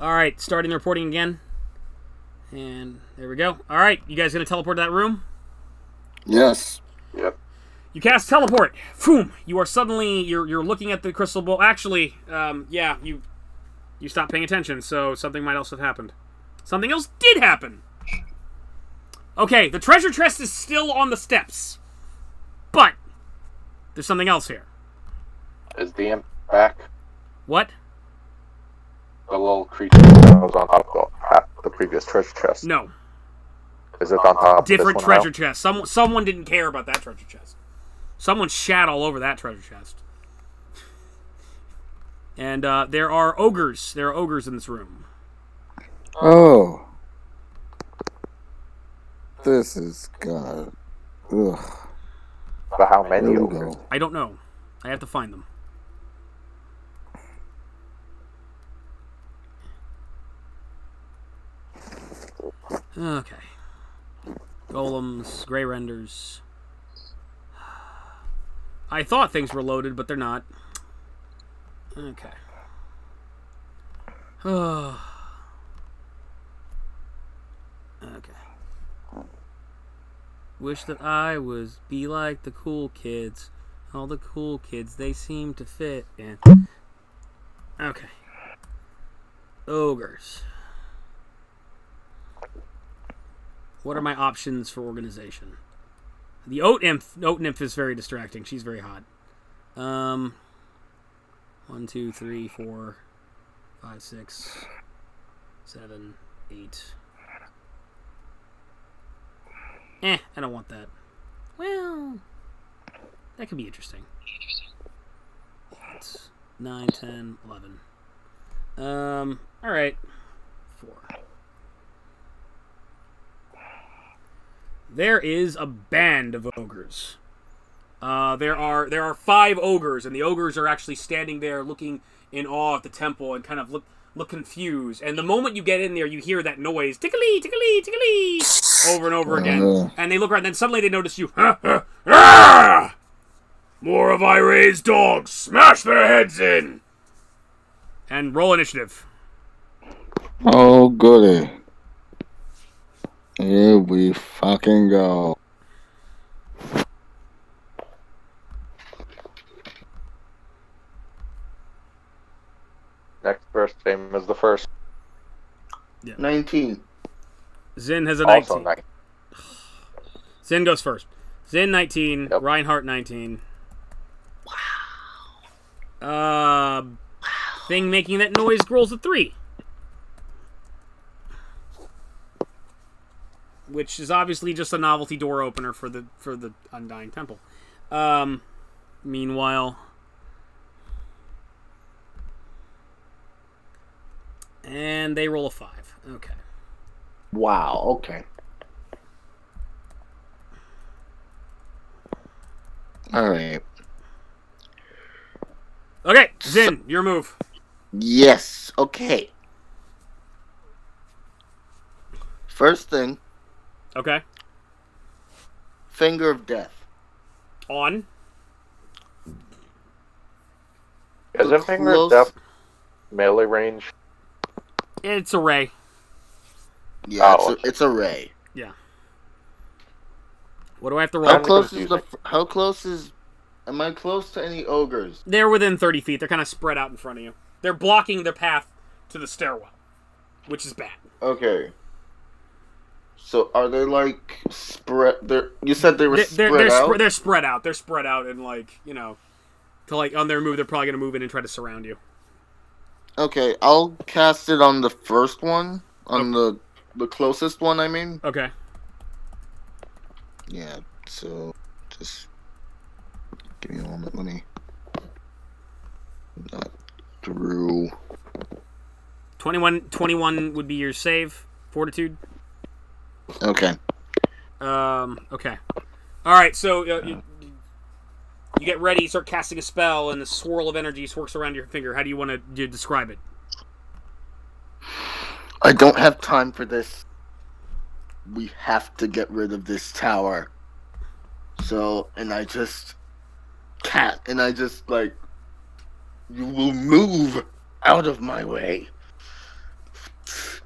Alright, starting the reporting again. And there we go. Alright, you guys gonna teleport to that room? Yes. Yep. You cast teleport. Boom! You are suddenly you're looking at the crystal ball. Actually, yeah, you stopped paying attention, so something might else have happened. Something else did happen. Okay, the treasure chest is still on the steps, but there's something else here. Is the imp back? What? The little creature that was on top of the previous treasure chest. No. Is it on top? Different of this one treasure now? chest. Someone didn't care about that treasure chest. Someone shat all over that treasure chest. And there are ogres. There are ogres in this room. Oh. This is gonna... Ugh. But how many Here we ogres? go. I don't know. I have to find them. Okay. Golems, Grey Renders. I thought things were loaded, but they're not. Okay. Okay. Wish that I was be like the cool kids. All the cool kids, they seem to fit in. Okay. Ogres. What are my options for organization? The oat nymph is very distracting. She's very hot. 1, 2, 3, 4, 5, 6, 7, 8. I don't want that. Well, that could be interesting. 9, 10, 11. Alright. 4. There is a band of ogres. There are 5 ogres, and the ogres are actually standing there looking in awe at the temple and kind of look confused. And the moment you get in there, you hear that noise, tickly, tickly, tickly, over and over again. And they look around, and then suddenly they notice you. Ah! More of Ire's dogs. Smash their heads in. And roll initiative. Oh, goody. Here we fucking go. Next first same as the first. Yeah. 19. Zyn has a 19. Also 9. Zyn goes first. Zyn 19. Yep. Reinhardt 19. Wow. Thing making that noise rolls a 3. Which is obviously just a novelty door opener for the Undying Temple. Meanwhile, and they roll a 5. Okay. Wow, okay. Alright. Okay, Zyn, your move. Yes, okay. First thing, Okay. Finger of Death. On. Isn't Finger close- of Death melee range? It's a ray. Yeah, Oh, it's a ray. Yeah. What do I have to roll? How Really close confusing. is how close is... Am I close to any ogres? They're within 30 feet. They're kind of spread out in front of you. They're blocking their path to the stairwell, which is bad. Okay. So are they like spread? You said they were spread out. They're spread out. They're spread out, and to on their move, they're probably gonna move in and try to surround you. Okay, I'll cast it on the first one, on the closest one. I mean. Okay. Yeah. So just give me a moment. Let me. Not through. 21 would be your save. Fortitude. Okay. Okay. All right. So you get ready. You start casting a spell, and the swirl of energy swirls around your finger. How do you want to describe it? I don't have time for this. We have to get rid of this tower. So, and I just like, you will move out of my way.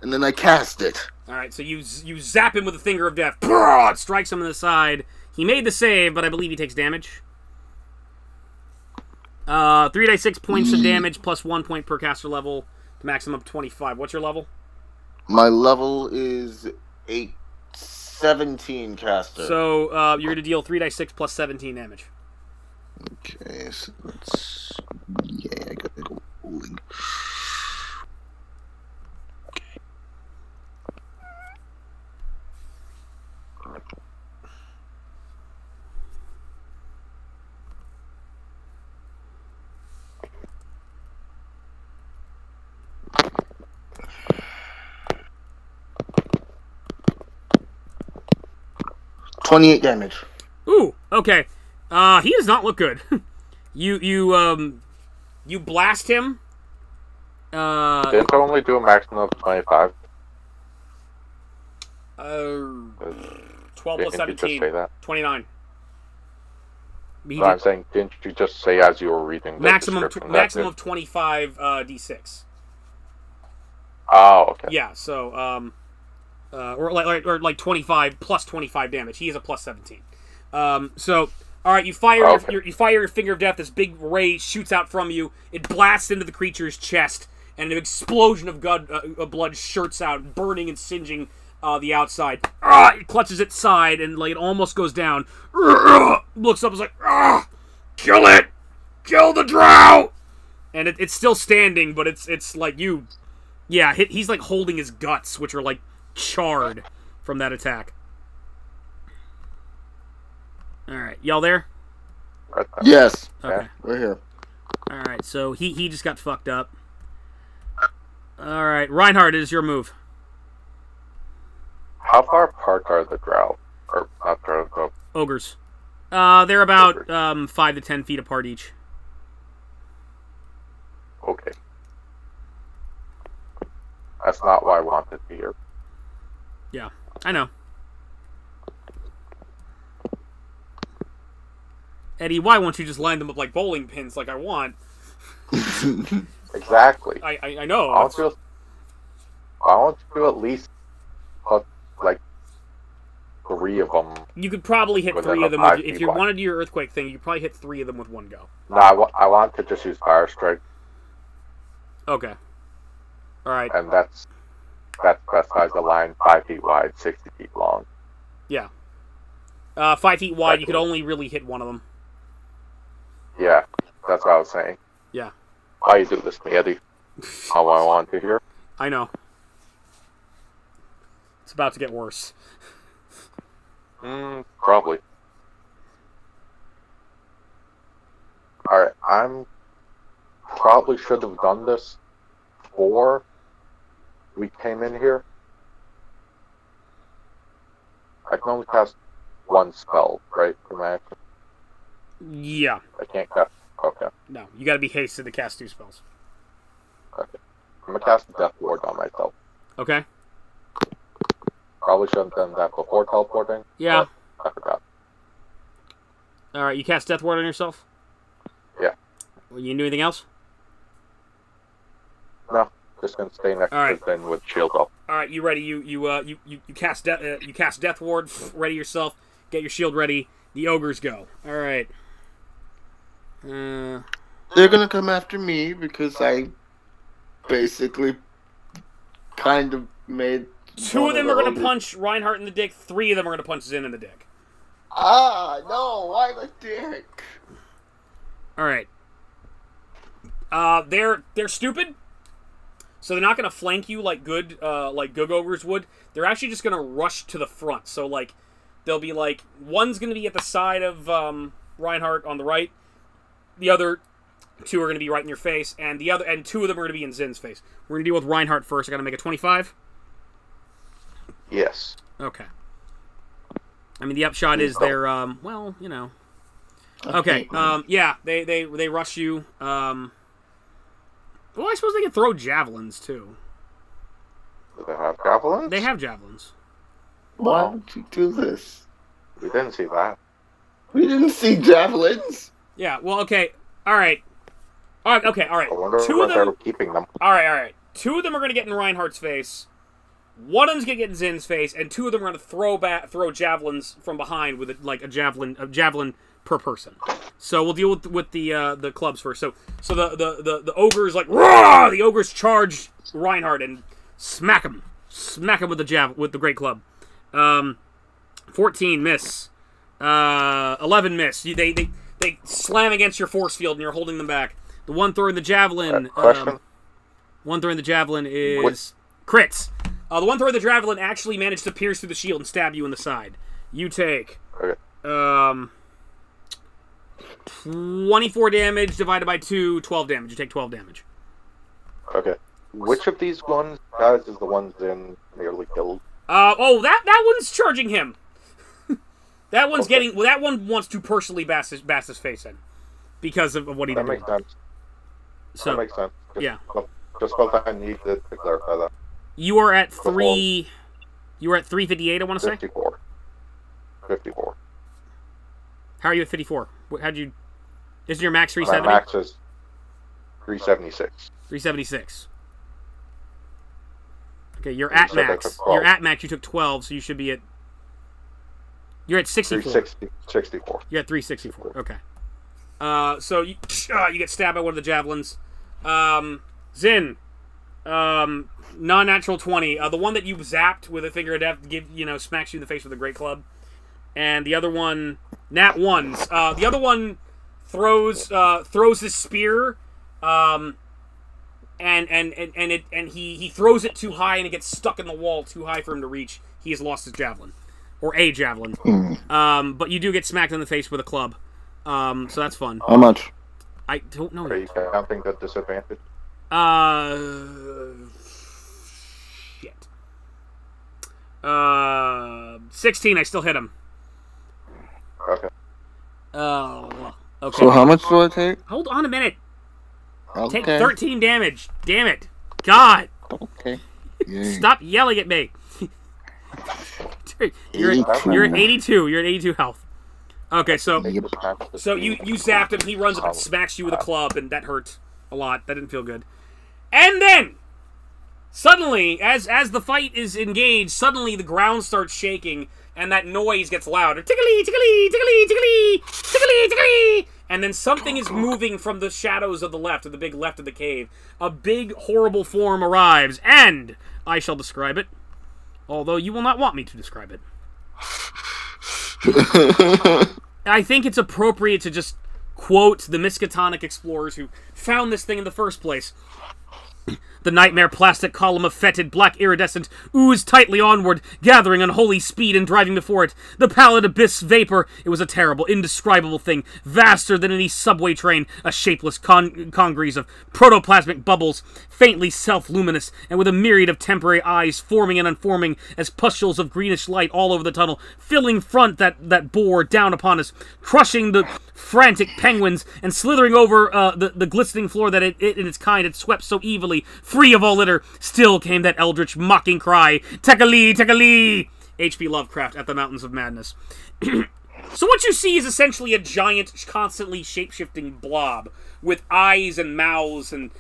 and then I cast it. All right, so you zap him with the Finger of Death. It strikes him in the side. He made the save, but I believe he takes damage. 3d6 points of damage plus 1 point per caster level. Maximum of 25. What's your level? My level is 17 caster. So you're going to deal 3d6 plus 17 damage. Okay, so let's... Yeah, I gotta go bowling. Okay. $28 damage. Ooh, okay. He does not look good. You blast him. Didn't I only do a maximum of 25? 12 plus Didn't you 17. just say that? 29. No, I'm saying, didn't you just say as you were reading the Maximum description of 25 d6. Oh, okay. Yeah, so or like 25 plus 25 damage. He is a plus 17. So all right, you fire you fire your Finger of Death. This big ray shoots out from you. It blasts into the creature's chest, and an explosion of blood shirts out, burning and singeing the outside. It clutches its side, and like it almost goes down. Looks up, is like, kill it, kill the drow, and it's still standing, but it's like you, yeah. He's like holding his guts, which are like charred from that attack. All right, y'all there? Yes. Okay. We're here. All right, so he just got fucked up. All right, Reinhardt, it is your move. How far apart are the drow? Or not drow, but Ogres. They're about 5 to 10 feet apart each. okay. That's not why I wanted to hear. Yeah, I know. Eddie, why won't you just line them up like bowling pins like I want? Exactly. I know. I want to at least put like 3 of them. You could probably hit within 3 of them. a 5 If feet you wide. wanted to do your earthquake thing, you could probably hit 3 of them with one go. No, I want to just use Fire Strike, Okay. All right. and that specifies the line 5 feet wide, 60 feet long. Yeah. 5 feet wide, you could only really hit one of them. Yeah, that's what I was saying. Yeah. Why you do this to me, Eddie? How I want to hear. I know. It's about to get worse. Probably. Alright, I'm probably should have done this before we came in here. I can only cast 1 spell, right? For my action. Yeah. I can't cast. Okay. No, you gotta be hasted to cast 2 spells. Okay. I'm gonna cast Death Ward on myself. Okay. Probably shouldn't have done that before teleporting. Yeah. but I forgot. Alright, you cast Death Ward on yourself? Yeah. Well, you do anything else? No, just gonna stay next Alright. to Zyn with shield up. Alright, you ready? You cast Death Ward. Ready yourself. Get your shield ready. The ogres go. Alright. They're gonna come after me because I basically kind of made... 2 of them are going to punch Reinhardt in the dick. 3 of them are going to punch Zyn in the dick. Ah, no, why the dick? Alright. They're stupid. So they're not going to flank you like good ogres would. They're actually just going to rush to the front. So, like, they'll be like, one's going to be at the side of Reinhardt on the right. The other 2 are going to be right in your face. And 2 of them are going to be in Zyn's face. We're going to deal with Reinhardt first. I got to make a 25. Yes. Okay. I mean, the upshot is they're, well, you know. Okay, yeah, they rush you. Well, I suppose they can throw javelins, too. Do they have javelins? They have javelins. Why don't you do this? We didn't see that. We didn't see javelins. Yeah, well, okay. Alright. Alright, okay, alright. I wonder 2 where of they're them... keeping them. Alright. 2 of them are going to get in Reinhardt's face. One of them's gonna get in Zyn's face, and two of them are gonna throw javelins from behind with a javelin per person. So we'll deal with the clubs first. So the ogres like roar! The ogres charge Reinhardt and smack him with the great club. 14 miss. 11 miss. They slam against your force field and you're holding them back. The one throwing the javelin. One throwing the javelin is crits. The one throwing the javelin actually managed to pierce through the shield and stab you in the side. You take 24 damage divided by 2, 12 damage. You take 12 damage. Okay. Which of these guys is the one Zyn nearly killed? That one's charging him. That one's getting. Well, that one wants to personally bash his face in because of what he did. That makes sense. So, that makes sense. Yeah. Just because I need to clarify that. You are at 3. You were at 358. I want to say. 54. 54. How are you at 54? How'd you? Isn't your max 370? My max is 376. 376. Okay, you're at max. You're at max. You took 12, so you should be at. You're at 64. 64. You're at 364. Okay. So you get stabbed by one of the javelins. Zyn, non-natural 20. The one that you zapped with a finger of death, smacks you in the face with a great club. And the other one, nat 1s. The other one throws his spear, and he throws it too high and it gets stuck in the wall too high for him to reach. He has lost his javelin. Or a javelin. But you do get smacked in the face with a club. So that's fun. How much? I don't know. Are you counting the disadvantage? Shit. 16, I still hit him. Okay. Oh, okay. So how much do I take? Hold on a minute. Okay. Take 13 damage. Damn it. God. Okay. Stop yelling at me. You're at 82. You're at 82 health. Okay, so you zapped him. He runs up and smacks you with a club, and that hurt a lot. That didn't feel good. And then, suddenly, as the fight is engaged, suddenly the ground starts shaking, and that noise gets louder. Tickly, tickly, tickly, tickly, tickly, tickly. And then something is moving from the shadows of the left, of the big left of the cave. A big, horrible form arrives, and I shall describe it. Although you will not want me to describe it. I think it's appropriate to just quote the Miskatonic explorers who found this thing in the first place. The nightmare plastic column of fetid black iridescent oozed tightly onward, gathering unholy speed and driving before it. The pallid abyss vapor, it was a terrible, indescribable thing, vaster than any subway train, a shapeless congeries of protoplasmic bubbles, faintly self-luminous, and with a myriad of temporary eyes forming and unforming as pustules of greenish light all over the tunnel, filling front that bore down upon us, crushing the frantic penguins, and slithering over the glistening floor that it in its kind had swept so evilly, free of all litter. Still came that eldritch mocking cry, Tekali, Tekali! H.P. Lovecraft at the Mountains of Madness. So what you see is essentially a giant, constantly shape-shifting blob with eyes and mouths and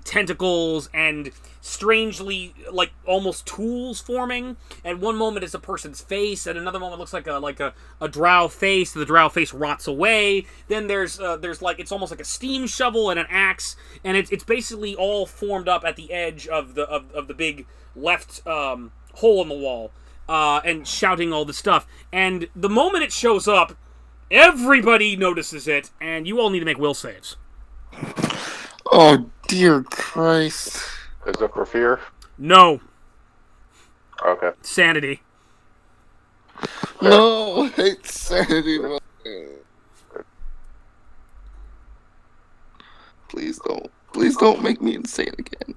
tentacles and strangely, like, almost tools forming. And one moment it's a person's face, and another moment looks like a drow face. The drow face rots away. Then there's like, it's almost like a steam shovel and an axe, and it's basically all formed up at the edge of the big left hole in the wall, and shouting all this stuff. And the moment it shows up, everybody notices it, and you all need to make will saves. Oh, dear Christ. Is it for fear? No. Okay. Sanity. No, I hate sanity. Please don't. Please don't make me insane again.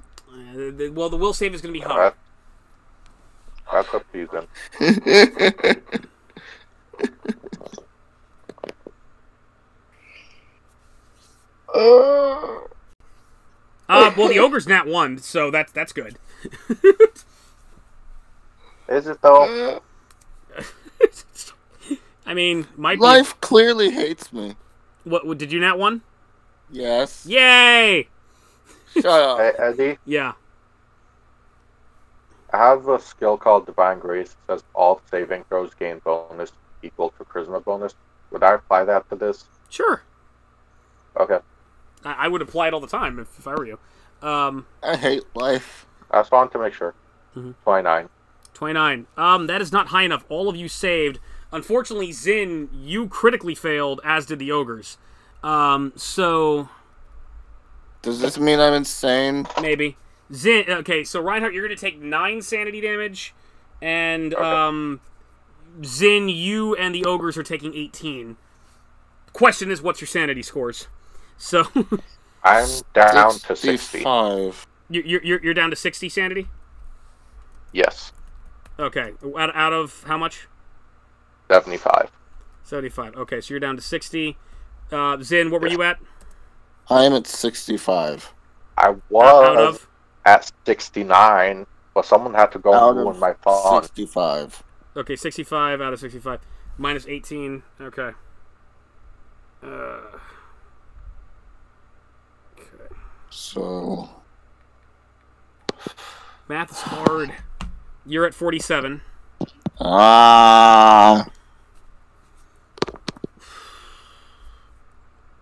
Well, the will save is going to be high. That's up to you then. Well, the ogre's nat 1, so that's good. Is it though? I mean, might Life clearly hates me. What did you nat 1? Yes. Yay! Shut up. Hey, Eddie, Yeah. have a skill called Divine Grace. It says all saving throws gain bonus equal to Charisma bonus. Would I apply that to this? Sure. Okay. I would apply it all the time if I were you. I hate life. I just wanted to make sure. 29. 29. That is not high enough. All of you saved. Unfortunately, Zyn, you critically failed, as did the ogres. So... Does this mean I'm insane? Maybe. Zyn, okay, so Reinhardt, you're going to take 9 sanity damage, and, Zyn, you and the ogres are taking 18. Question is, what's your sanity scores? So... I'm down to 60. 65. You're down to 60 sanity? Yes. Okay. Out of how much? 75. 75. Okay, so you're down to 60. Zyn, what were you at? I am at 65. I Out was of? at 69, but someone had to go Out and ruin of my fun. 65. Okay, 65 out of 65. Minus 18. Okay. Okay. So... Math is hard. You're at 47.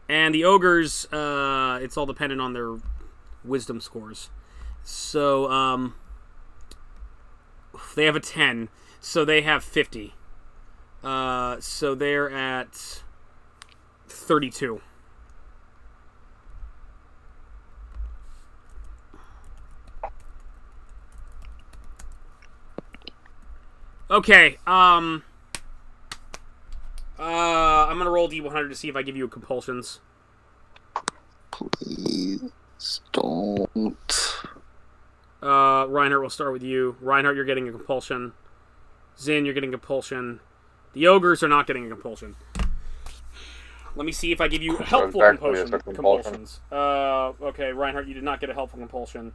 And the ogres, it's all dependent on their wisdom scores. So, they have a 10. So they have 50. So they're at 32. Okay, I'm gonna roll D100 to see if I give you compulsions. Please don't. Reinhardt, we'll start with you. Reinhardt, you're getting a compulsion. Zyn, you're getting a compulsion. The ogres are not getting a compulsion. Let me see if I give you helpful compulsions. Okay, Reinhardt, you did not get a helpful compulsion.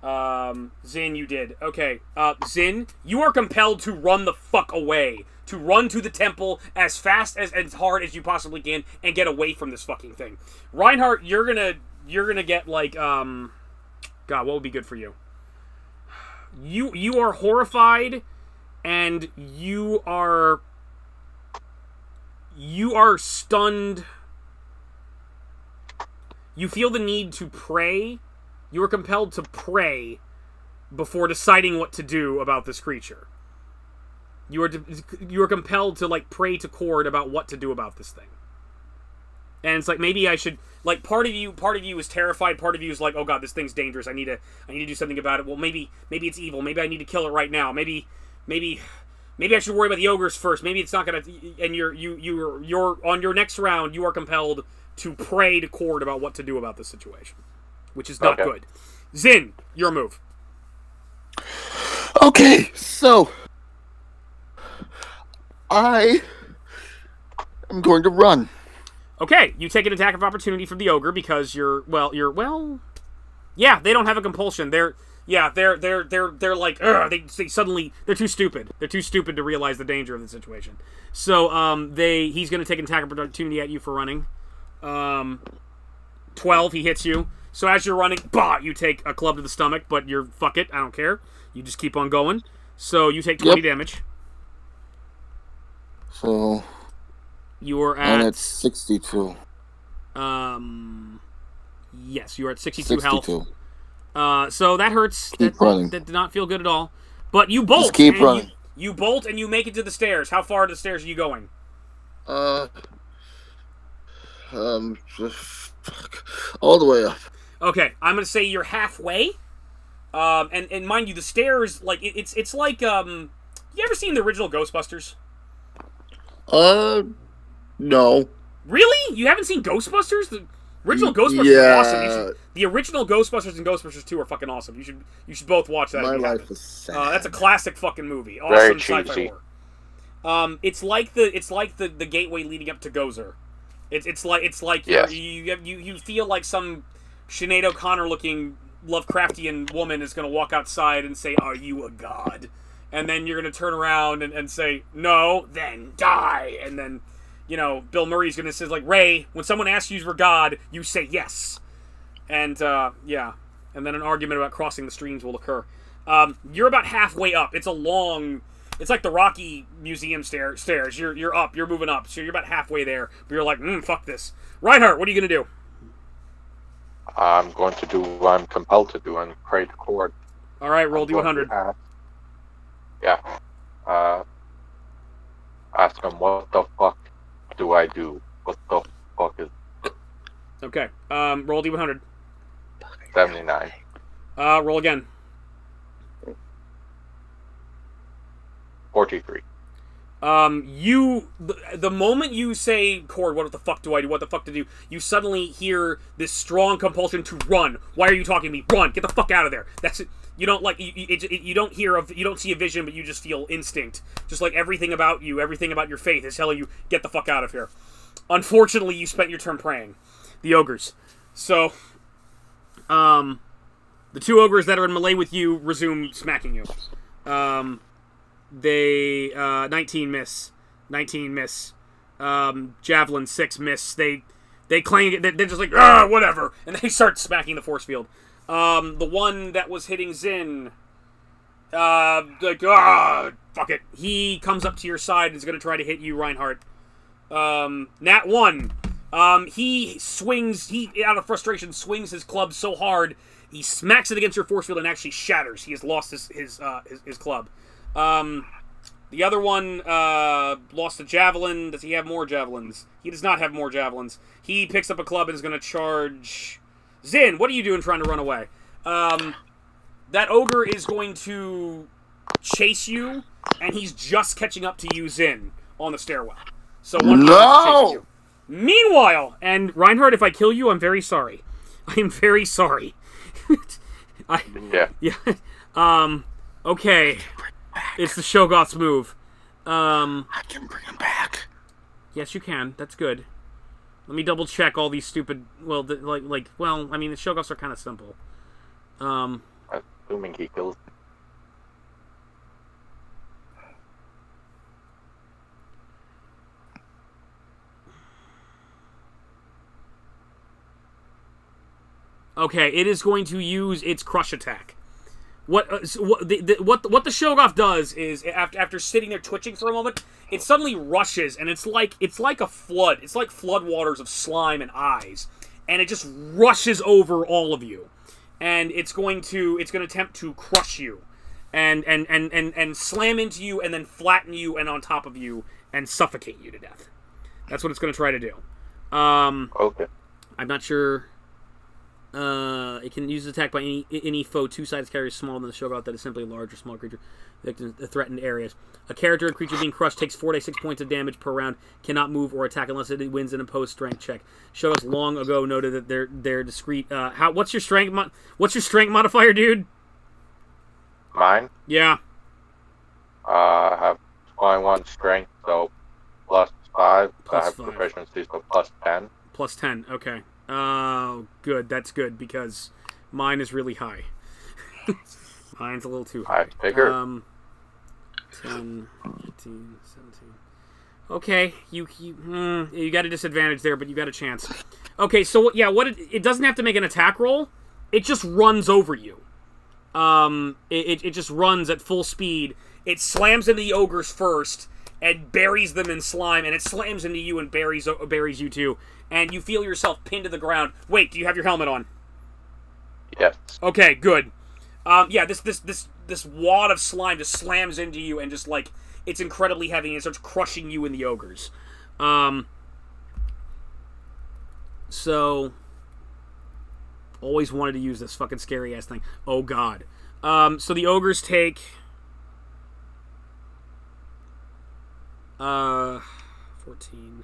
Zyn, you did. Okay, Zyn, you are compelled to run the fuck away. To run to the temple as fast as hard as you possibly can and get away from this fucking thing. Reinhardt, you're gonna get like, God, what would be good for you? You are horrified, and you are stunned. You feel the need to pray. You are compelled to pray before deciding what to do about this creature. You are compelled to like pray to Cord about what to do about this thing. And it's like, maybe I should, like, part of you is terrified, part of you is like, oh god, this thing's dangerous. I need to do something about it. Well, maybe it's evil. Maybe I need to kill it right now. Maybe I should worry about the ogres first. Maybe it's not gonna. And you're on your next round. You are compelled to pray to Cord about what to do about this situation, which is not good. Zyn, your move. Okay, so I am going to run. Okay, you take an attack of opportunity from the ogre because yeah, they don't have a compulsion. They're like, they're too stupid. They're too stupid to realize the danger of the situation. So he's going to take an attack of opportunity at you for running. 12, he hits you. So as you're running, you take a club to the stomach, but fuck it, I don't care. You just keep on going. So you take 20 damage. So you are at... And it's 62. Yes, you are at 62 health. So that hurts. Keep running. That did not feel good at all. But you bolt. Just keep running. You bolt and you make it to the stairs. How far to the stairs are you going? All the way up. Okay, I'm gonna say you're halfway. And mind you, the stairs, like it's like you ever seen the original Ghostbusters? No. Really? You haven't seen Ghostbusters? The original Ghostbusters is awesome. The original Ghostbusters and Ghostbusters 2 are fucking awesome. You should both watch that. My life is sad. That's a classic fucking movie. Awesome sci-fi horror. It's like the gateway leading up to Gozer. It's like you feel like some Sinead O'Connor looking Lovecraftian woman is going to walk outside and say, "Are you a god?" And then you're going to turn around and say, "No, then die." And then, Bill Murray's going to say, like, "Ray, when someone asks you for God, you say yes." And, And then an argument about crossing the streams will occur. You're about halfway up. It's a long... It's like the Rocky Museum stairs. You're up. You're moving up. So you're about halfway there. But you're like, fuck this. Reinhardt, what are you going to do? I'm going to do what I'm compelled to do and create a chord. All right, roll D100. Ask him, what the fuck do I do? What the fuck is... Okay, roll D100. 79. Roll again. 43. The moment you say, Cord, what the fuck do I do? What the fuck to do? You suddenly hear this strong compulsion to run. Why are you talking to me? Run! Get the fuck out of there! That's it. You don't like you don't see a vision, but you just feel instinct. Just like everything about you, everything about your faith is telling you, get the fuck out of here. Unfortunately, you spent your turn praying. The ogres. So, the two ogres that are in melee with you resume smacking you. They 19 miss. 19 miss. Javelin 6 miss. They clang. They're just like, whatever, and they start smacking the force field. The one that was hitting Zyn, fuck it. He comes up to your side and is going to try to hit you, Reinhardt. Nat 1. He swings, out of frustration, swings his club so hard, he smacks it against your force field and actually shatters. He has lost his club. The other one, lost a javelin. Does he have more javelins? He does not have more javelins. He picks up a club and is going to charge... Zyn, what are you doing trying to run away? That ogre is going to chase you, and he's just catching up to you, Zyn, on the stairwell. So one chasing you. Meanwhile, and Reinhardt, if I kill you, I'm very sorry. I am very sorry. Yeah. Okay. It's the Shoggoth's move. I can bring him back. Yes, you can. That's good. Let me double check all these stupid. Well, the Shoggoths are kind of simple. Assuming he kills. Okay, it is going to use its crush attack. What the Shoggoth does is after sitting there twitching for a moment, it suddenly rushes, and it's like a flood. It's like floodwaters of slime and eyes, and it just rushes over all of you, and it's going to attempt to crush you, and slam into you, and then flatten you, and on top of you, and suffocate you to death. That's what it's going to try to do. Okay. I'm not sure. It can use attack by any foe two sides carries smaller than the Shoggoth that is simply a large or small creature in the threatened areas. A character or creature being crushed takes 4 to 6 points of damage per round, cannot move or attack unless it wins an opposed strength check. Shoggoth long ago noted that they're discreet. What's your strength modifier, dude? Mine? Yeah. I have 21 strength, so +5. I have 5. proficiency, so +10. +10, okay. Oh, good. That's good, because mine is really high. Mine's a little too high. I figure. 10, 15, 17. Okay, you got a disadvantage there, but you got a chance. Okay, so yeah, it doesn't have to make an attack roll. It just runs over you. It just runs at full speed. It slams into the ogres first and buries them in slime, and it slams into you and buries you too. And you feel yourself pinned to the ground. Wait, do you have your helmet on? Yes. Okay, good. Yeah, this wad of slime just slams into you, and just like it's incredibly heavy, and it starts crushing you and the ogres. So always wanted to use this fucking scary ass thing. Oh god. So the ogres take 14.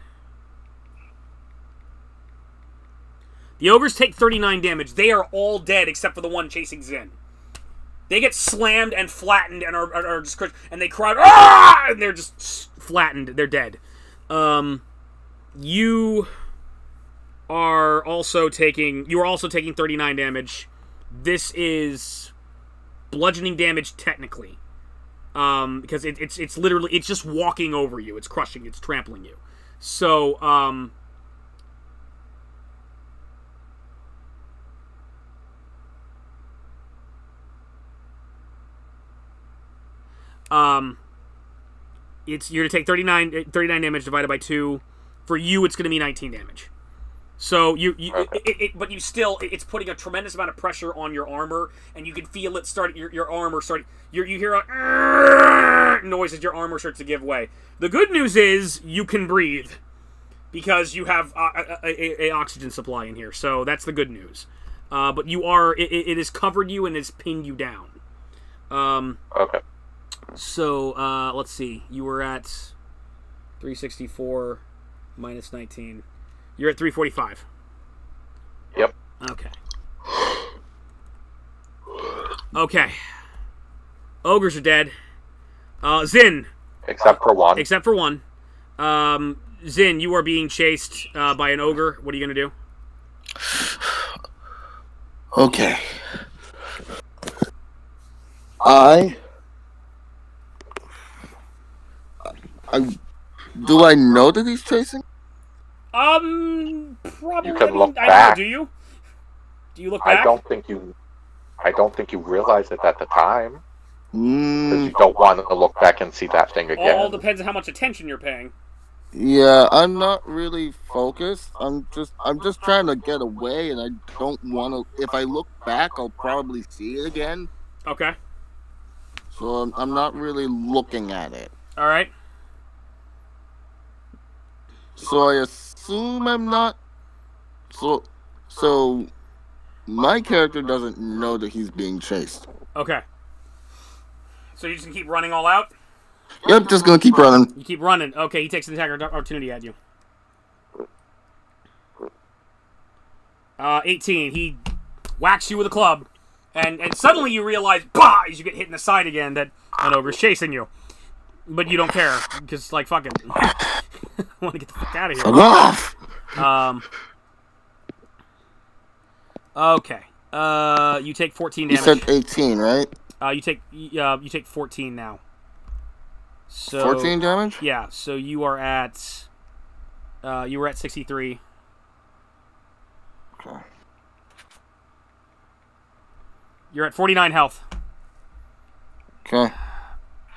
The ogres take 39 damage. They are all dead except for the one chasing Zyn. They get slammed and flattened and are just crushed, and they cry, "Ah!" And they're just flattened. They're dead. You are also taking 39 damage. This is bludgeoning damage technically. Because it's literally, it's just walking over you. It's crushing, it's trampling you. So, You're going to take 39 damage divided by 2. For you, it's going to be 19 damage. So but you still, it's putting a tremendous amount of pressure on your armor, and you can feel it start. Your armor start. You hear a noise as your armor starts to give way. The good news is you can breathe because you have a oxygen supply in here. So that's the good news. But you are it has covered you and has pinned you down. Okay. So let's see. You were at 364 minus 19. You're at 345. Yep. Okay. Okay. Ogres are dead. Zyn. Except for one. Except for one. Zyn, you are being chased by an ogre. What are you going to do? Okay. Do I know that he's chasing? Probably. You can look I back. don't know, do you? Do you look back? I don't think you realized it at the time. Because you Mm, don't want to look back and see that thing again. All depends on how much attention you're paying. yeah, I'm not really focused. I'm just trying to get away, and I don't want to. If I look back, I'll probably see it again. Okay. So I'm not really looking at it. All right. So I assume I'm not. So my character doesn't know that he's being chased. Okay. So you're just going to keep running all out? Yep, just gonna keep running. You keep running. Okay, he takes an attack opportunity at you. 18. He whacks you with a club. And suddenly you realize, bah, as you get hit in the side again, that an ogre's chasing you. But you don't care, because, like, fuck it. I want to get the fuck out of here. Fuck off! Okay. You take 14 You damage. said 18, right? You take 14 now. So 14 damage? Yeah, so you are at 63. Okay. You're at 49 health. Okay.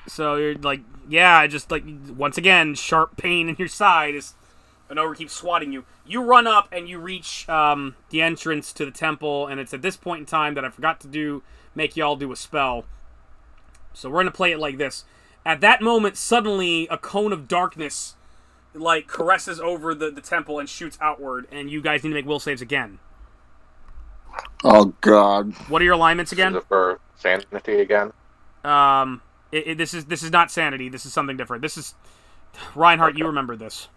So you're like, yeah, just like once again, sharp pain in your side as an ogre keeps swatting you. You run up and you reach the entrance to the temple, and it's at this point in time that I forgot to make y'all do a spell. So we're gonna play it like this. At that moment, suddenly a cone of darkness like caresses over the temple and shoots outward, and you guys need to make will saves again. Oh God. What are your alignments again? Is it for sanity again? This is not sanity. This is something different. This is Reinhardt. Okay. You remember this?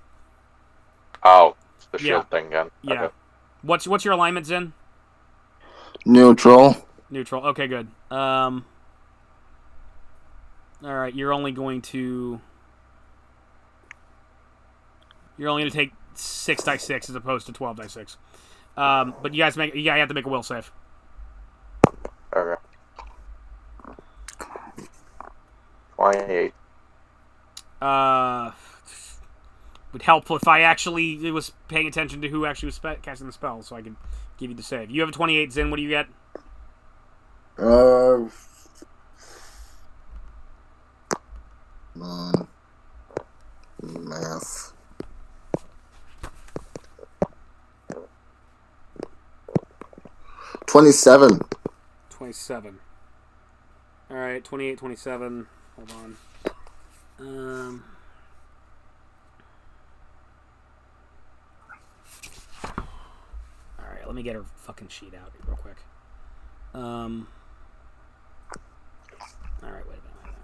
Oh, it's the shield thing again. Yeah. Okay. What's your alignments in? Neutral. Neutral. Okay, good. All right. You're only going to take 6 die 6 as opposed to 12 die 6. But you guys have to make a will save. Okay. 28. Would help if I actually was paying attention to who actually was casting the spell, so I could give you the save. You have a 28, Zyn. What do you get? Math. 27. 27. All right, 28, 27. Hold on. All right, let me get her fucking sheet out real quick. All right, wait a minute.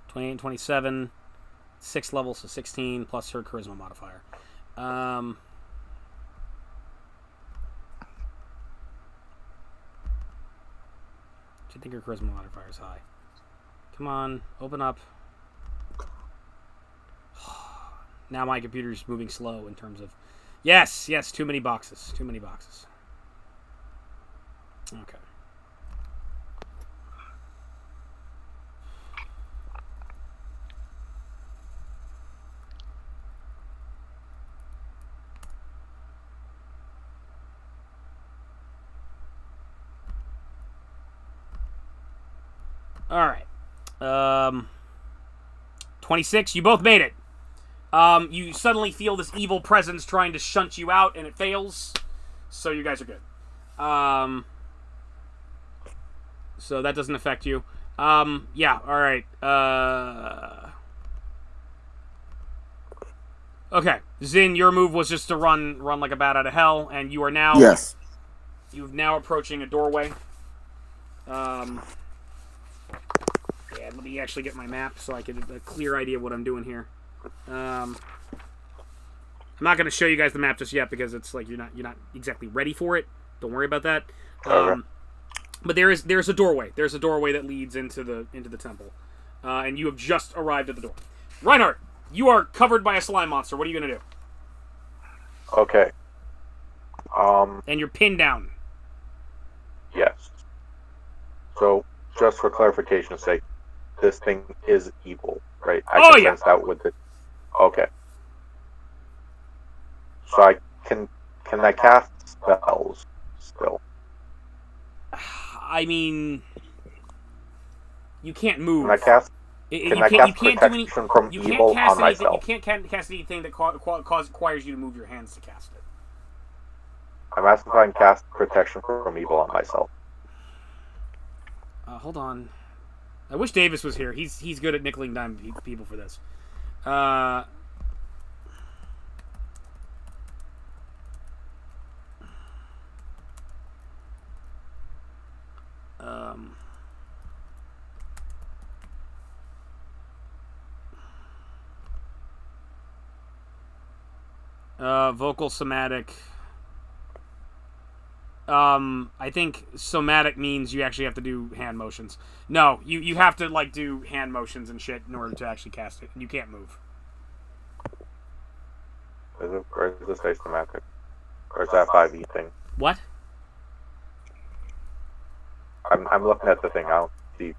28 and 27, 6 levels, so 16 plus her charisma modifier. I think her charisma modifier is high. Come on, open up. Now my computer's moving slow in terms of... Yes, too many boxes. Too many boxes. Okay. Alright. 26. You both made it. You suddenly feel this evil presence trying to shunt you out, and it fails. So you guys are good. So that doesn't affect you. Yeah, alright. Okay. Zyn, your move was just to run like a bat out of hell, and you are now... Yes. You're now approaching a doorway. Yeah, let me actually get my map so I get a clear idea of what I'm doing here. I'm not going to show you guys the map just yet because it's like you're not exactly ready for it. Don't worry about that. But there's a doorway. There's a doorway that leads into the temple, and you have just arrived at the door. Reinhardt, you are covered by a slime monster. What are you going to do? Okay. And you're pinned down. Yes. So, just for clarification's sake, this thing is evil, right? I can sense that with it. Okay. So can I cast spells still? I mean, you can't move. Can I cast? Can I cast protection from evil on myself? You can't cast anything that requires you to move your hands to cast it. I'm asking if I can cast protection from evil on myself. Hold on. I wish Davis was here. He's good at nickel and dime people for this. Vocal somatic. I think somatic means you actually have to do hand motions. No, you have to like do hand motions and shit in order to actually cast it. You can't move. Or is this say somatic? Or is that 5e thing? What? I'm looking at the thing. I don't see.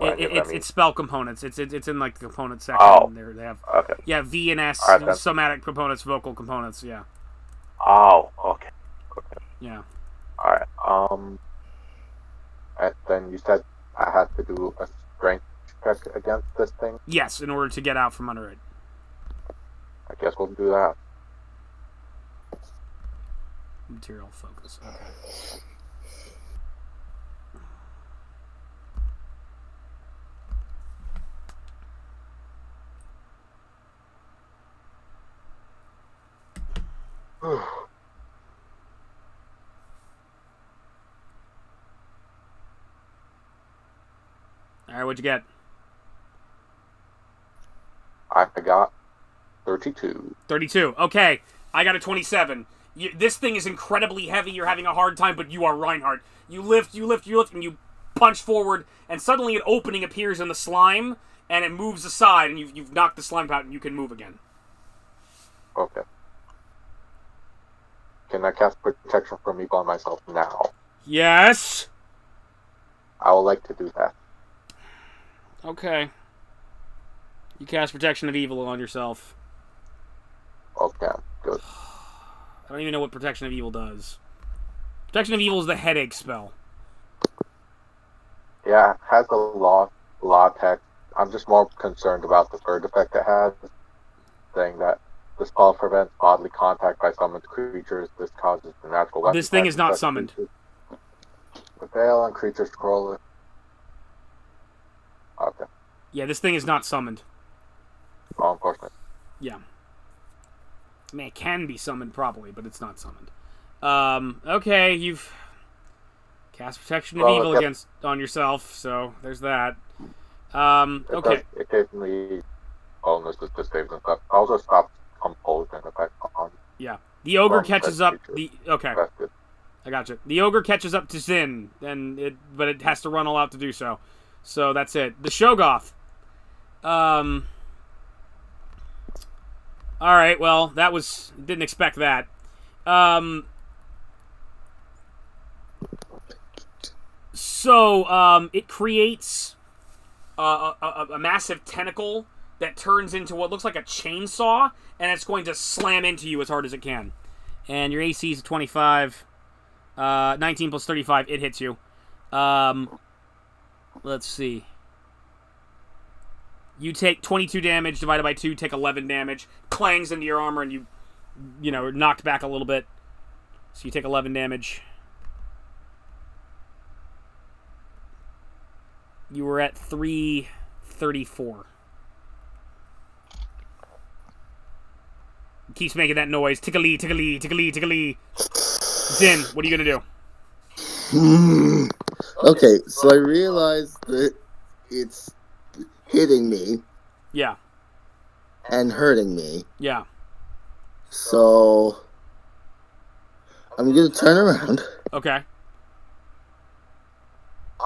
It's spell components. It's in like the component section. Oh, they have okay. V and S, right, somatic components, vocal components. Yeah. Oh, okay. Yeah. All right. And then you said I had to do a strength check against this thing. Yes, in order to get out from under it. I guess we'll do that. Material focus. Okay. Alright, what'd you get? I got 32. 32. Okay, I got a 27. This thing is incredibly heavy. You're having a hard time, but you are Reinhardt. You lift, and you punch forward, and suddenly an opening appears in the slime, and it moves aside, and you've knocked the slime out, and you can move again. Okay. Can I cast protection from evil on myself now? Yes. I would like to do that. Okay. You cast protection of evil on yourself. Okay, good. I don't even know what protection of evil does. Protection of evil is the headache spell. Yeah, it has a law text. I'm just more concerned about the third effect it has, saying that the spell prevents bodily contact by summoned creatures. This causes the natural weapon. This thing is not summoned. Prevail on creatures scroll. Okay. Yeah, this thing is not summoned. Law enforcement. Yeah. I mean, it can be summoned probably, but it's not summoned. Okay, you've cast protection of evil on yourself, so there's that. Okay. It gave me bonuses to save and stuff. Also stopped compulsion effect on. Yeah. The ogre catches up. Okay. I gotcha. The ogre catches up to Zyn, but it has to run all out to do so. So that's it. The Shoggoth. Alright, well, that was... Didn't expect that. It creates a massive tentacle that turns into what looks like a chainsaw, and it's going to slam into you as hard as it can. And your AC is 25. 19 plus 35, it hits you. Let's see. You take 22 damage divided by 2, take 11 damage. Clangs into your armor and you know, knocked back a little bit. So you take 11 damage. You were at 334. Keeps making that noise. Tickly, tickly, tickly, tickly. Zyn, what are you going to do? Okay, so I realize that it's hitting me. Yeah. And hurting me. Yeah. So I'm going to turn around. Okay.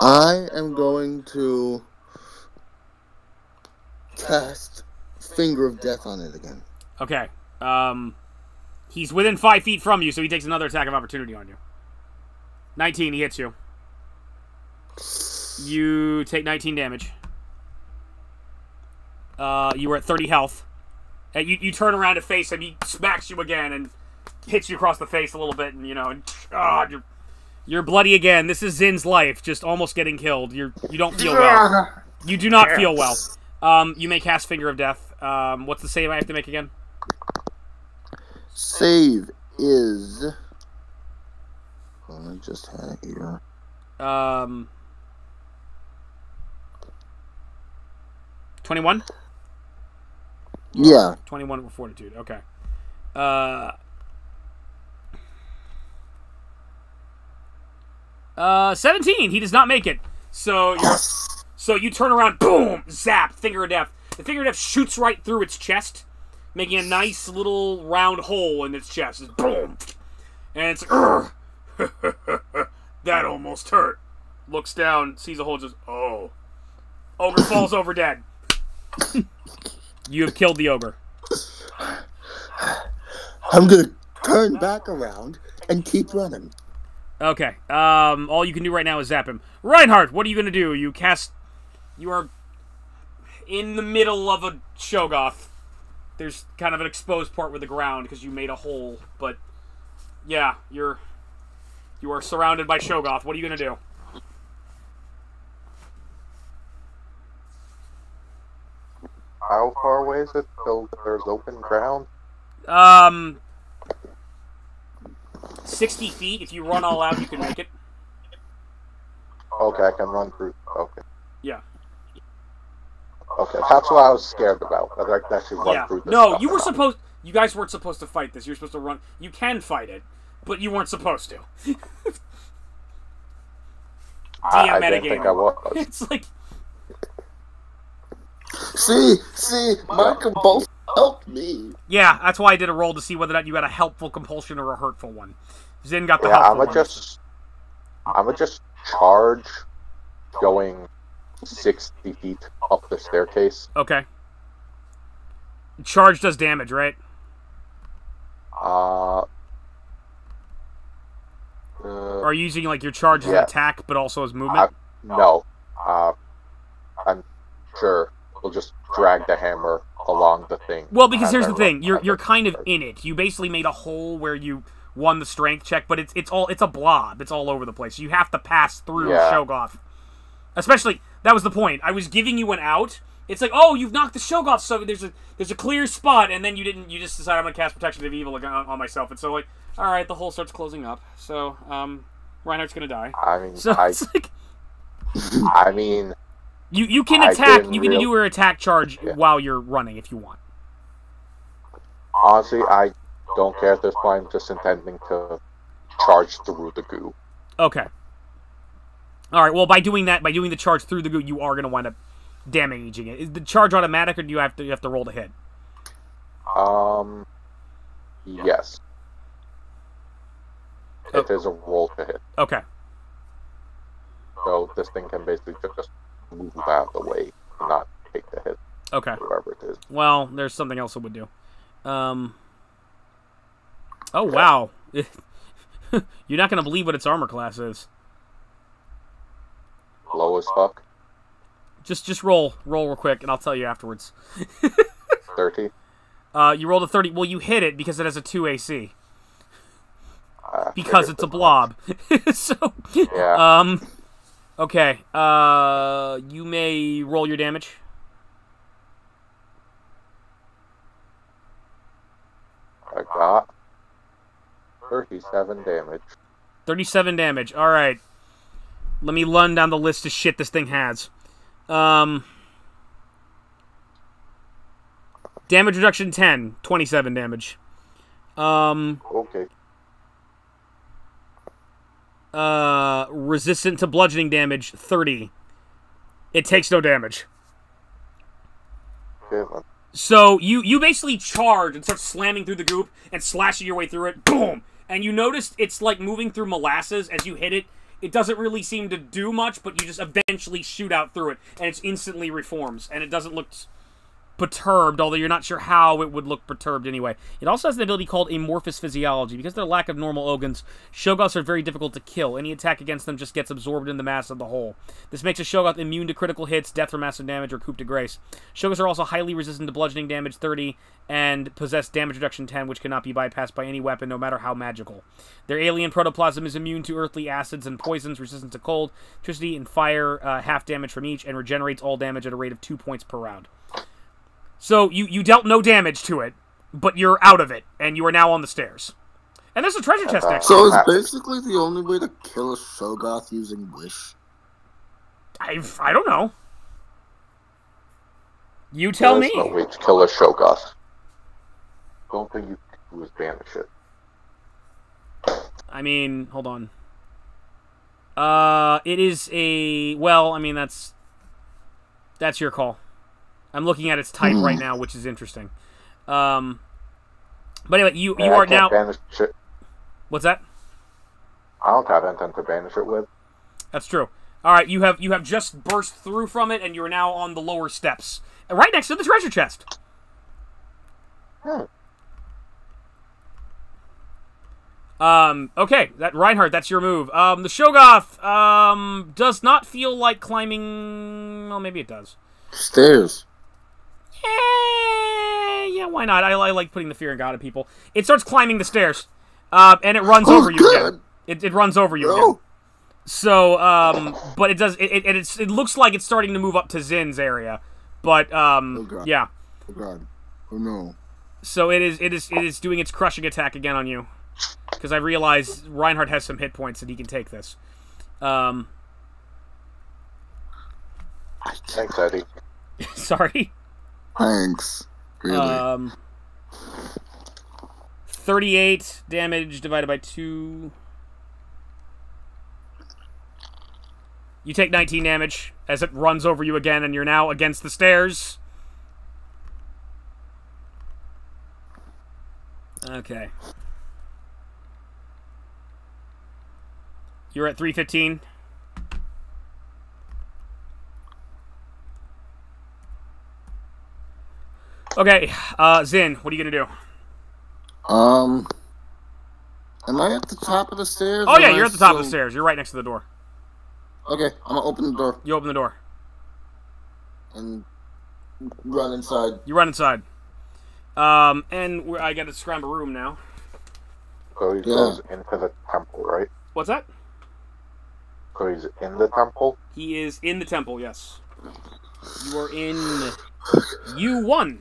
I am going to cast Finger of Death on it again. Okay. He's within 5 feet from you, so he takes another attack of opportunity on you. 19, he hits you. You take 19 damage. You were at 30 health. You turn around to face him, he smacks you again and hits you across the face a little bit, and you know, you're bloody again. This is Zyn's life, just almost getting killed. You don't feel well. You do not feel well. You may cast Finger of Death. What's the save I have to make again? Save is... I just had it here. 21? Yeah. 21 with Fortitude. Okay. 17. He does not make it. So you turn around, boom, zap, Finger of Death. The Finger of Death shoots right through its chest, making a nice little round hole in its chest. It's boom, and it's that almost hurt. Looks down, sees a hole, just ogre falls over dead. You have killed the ogre. I'm gonna turn back around and keep running. Okay. All you can do right now is zap him. Reinhardt, what are you gonna do? You are in the middle of a Shoggoth. There's kind of an exposed part with the ground because you made a hole, but yeah, you are surrounded by Shoggoth. What are you gonna do? How far away is it till there's open ground? 60 feet. If you run all out, you can make it. Okay, I can run through. Okay. Yeah. Okay, that's what I was scared about. That I can actually run through this. No, stuff. you guys weren't supposed to fight this. You were supposed to run. You can fight it, but you weren't supposed to. I didn't think I was. It's like... See, my compulsion helped me. Yeah, that's why I did a roll to see whether or not you got a helpful compulsion or a hurtful one. Zyn got the helpful one. I'm gonna just charge going 60 feet up the staircase. Okay. Charge does damage, right? Are you using like your charge as an attack, but also as movement? No. I'm sure we'll just drag the hammer along the thing. Well, because here's the thing: you're kind of in it. You basically made a hole where you won the strength check, but it's a blob. It's all over the place. You have to pass through Shoggoth. Especially, that was the point. I was giving you an out. It's like, oh, you've knocked the Shoggoth, so there's a clear spot, and then you didn't. You just decided I'm gonna cast Protection of Evil on myself, and so like, all right, the hole starts closing up. So Reinhardt's gonna die. I mean, so it's like, I mean, you can attack. You can do your attack charge while you're running if you want. Honestly, I don't care at this point. I'm just intending to charge through the goo. Okay. All right. Well, by doing the charge through the goo, you are going to wind up damaging it. Is the charge automatic, or do you have to roll to hit? Yes. It is a roll to hit. Okay. So this thing can basically just move out of the way and not take the hit. Okay. Whoever it is. Well, there's something else it would do. Oh, wow. You're not going to believe what its armor class is. Low as fuck. Just roll real quick, and I'll tell you afterwards. 30. You rolled a 30. Well, you hit it because it has a 2 AC. Because it's a blob. So, yeah. Okay. You may roll your damage. I got 37 damage. 37 damage. All right. Let me run down the list of shit this thing has. Damage reduction 10, 27 damage. Okay. Resistant to bludgeoning damage 30. It takes no damage. Okay, then. So you basically charge and start slamming through the goop and slashing your way through it. Boom! And you notice it's like moving through molasses as you hit it. It doesn't really seem to do much, but you just eventually shoot out through it, and it instantly reforms, and it doesn't look perturbed, although you're not sure how it would look perturbed anyway. It also has an ability called Amorphous Physiology. Because of their lack of normal Ogons, Shoggoths are very difficult to kill. Any attack against them just gets absorbed in the mass of the whole. This makes a Shoggoth immune to critical hits, death from massive damage, or coup de grace. Shoggoths are also highly resistant to bludgeoning damage 30, and possess damage reduction 10, which cannot be bypassed by any weapon, no matter how magical. Their alien protoplasm is immune to earthly acids and poisons, resistant to cold, electricity, and fire, half damage from each, and regenerates all damage at a rate of 2 points per round. So, you dealt no damage to it, but you're out of it, and you are now on the stairs. And there's a treasure chest next to So you. it's basically the only way to kill a Shoggoth using Wish? I don't know. You tell me. There's no way to kill a Shoggoth. Don't think you can do is banish it. I mean, hold on. It is a... Well, I mean, that's your call. I'm looking at its type right now, which is interesting. But anyway, you are now... Banish it. What's that? I don't have anything to banish it with. That's true. All right, you have just burst through from it, and you are now on the lower steps, right next to the treasure chest. Okay, Reinhardt, that's your move. The Shoggoth does not feel like climbing. Well, maybe it does. Stairs. Yeah, why not? I like putting the fear in God in people. It starts climbing the stairs, and it runs over you again. It runs over you again. So, but it does. It looks like it's starting to move up to Zyn's area, but Oh God. yeah. Oh God. Oh no. So it is doing its crushing attack again on you, because I realize Reinhardt has some hit points and he can take this. Thanks, Eddie. Sorry. Thanks. Really. 38 damage divided by 2. You take 19 damage as it runs over you again, and you're now against the stairs. Okay. You're at 315. Okay, Zyn, what are you gonna do? Am I at the top of the stairs? Oh yeah, you're at the top of the stairs. You're right next to the door. Okay, I'm gonna open the door You open the door. and run inside. You run inside. And I gotta scramble a room now. So he goes into the temple, right? What's that? So he's in the temple? He is in the temple, yes. You are in U1.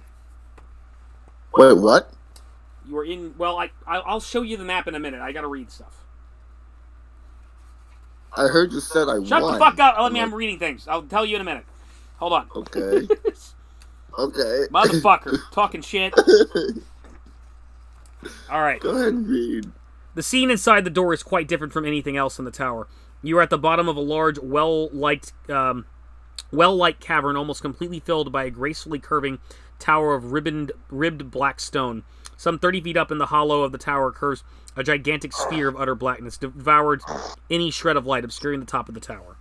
Wait, what? You are in... Well, I'll show you the map in a minute. I gotta read stuff. I heard you said I won. Shut the fuck up! I'm reading things. I'll tell you in a minute. Hold on. Okay. Okay. Motherfucker. Talking shit. Alright. Go ahead and read. The scene inside the door is quite different from anything else in the tower. You are at the bottom of a large, well-like cavern, almost completely filled by a gracefully curving tower of ribbed black stone. Some 30 feet up in the hollow of the tower curves a gigantic sphere of utter blackness, devoured any shred of light, obscuring the top of the tower.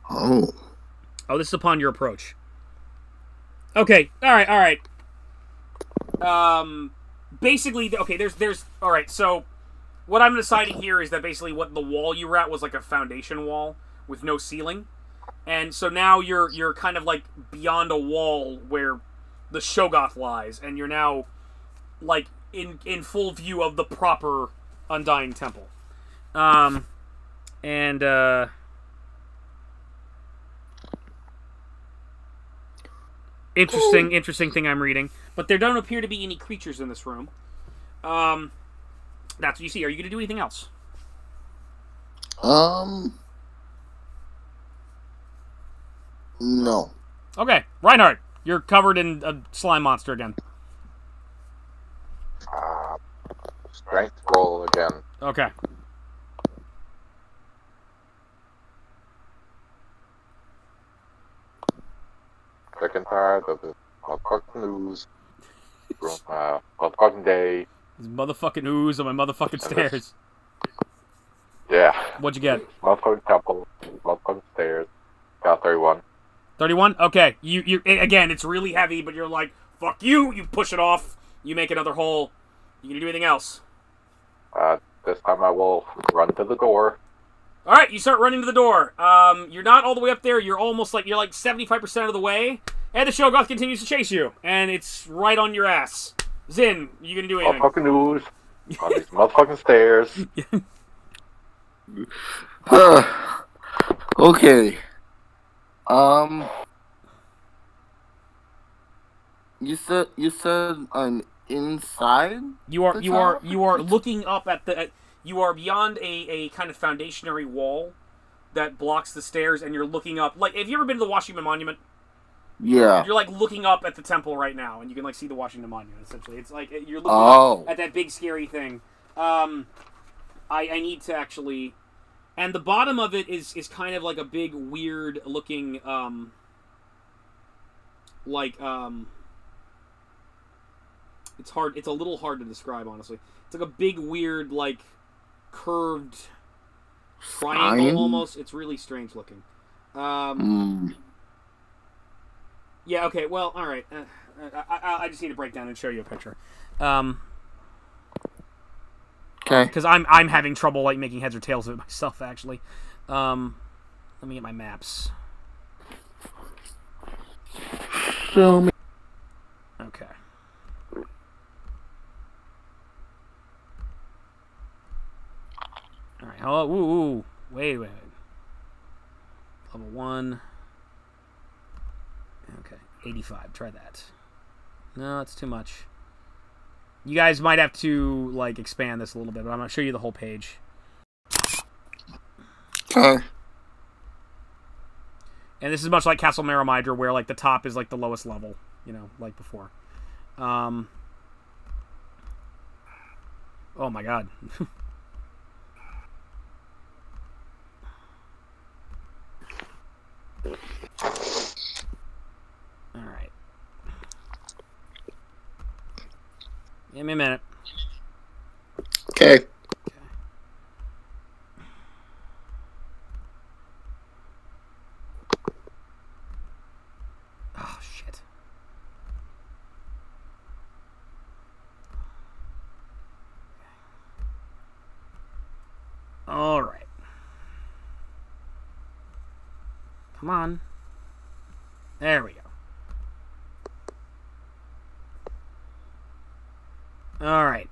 Oh, this is upon your approach. Okay, alright. Basically, okay, there's alright, so what I'm deciding here is that basically what the wall you were at was like a foundation wall with no ceiling. And so now you're kind of like beyond a wall where the Shoggoth lies, and you're now like in full view of the proper Undying Temple. interesting thing I'm reading. But there don't appear to be any creatures in this room. That's what you see. Are you going to do anything else? No. Okay, Reinhardt, you're covered in a slime monster again. Strength roll again. Okay. Sick and tired of this motherfucking news. Motherfucking day. This motherfucking ooze on my motherfucking stairs. Yeah. What'd you get? Motherfucking temple. Motherfucking stairs. Got 31. 31? Okay. You again, it's really heavy, but you're like, fuck you. You push it off. You make another hole. You gonna do anything else? This time I will run to the door. All right, you start running to the door. You're not all the way up there. You're almost like, you're like 75% of the way. And the Shoggoth continues to chase you. And it's right on your ass. Zyn, you gonna do anything? Motherfucking news. On these motherfucking stairs. Okay. You said I'm inside? You are looking up at the... you are beyond a kind of foundationary wall that blocks the stairs, and you're looking up. Like, have you ever been to the Washington Monument? Yeah. You're like looking up at the temple right now, and you can like see the Washington Monument. Essentially, it's like you're looking up at that big scary thing. I need to actually, and the bottom of it is kind of like a big weird looking it's hard. It's a little hard to describe, honestly. It's like a big weird like curved triangle almost. It's really strange looking. Yeah, okay, well, alright. I just need to break down and show you a picture. Okay. Because I'm having trouble, like, making heads or tails of it myself, actually. Let me get my maps. Show me. Okay. Alright, hello, ooh. Wait. Level 1. Okay, 85. Try that. No, that's too much. You guys might have to, like, expand this a little bit, but I'm going to show you the whole page. Okay. And this is much like Castle Maramidra, where, like, the top is, like, the lowest level, you know, like before. Oh, my God. Alright. Give me a minute. Okay. Oh, shit. Alright. Come on. There we go. Alright,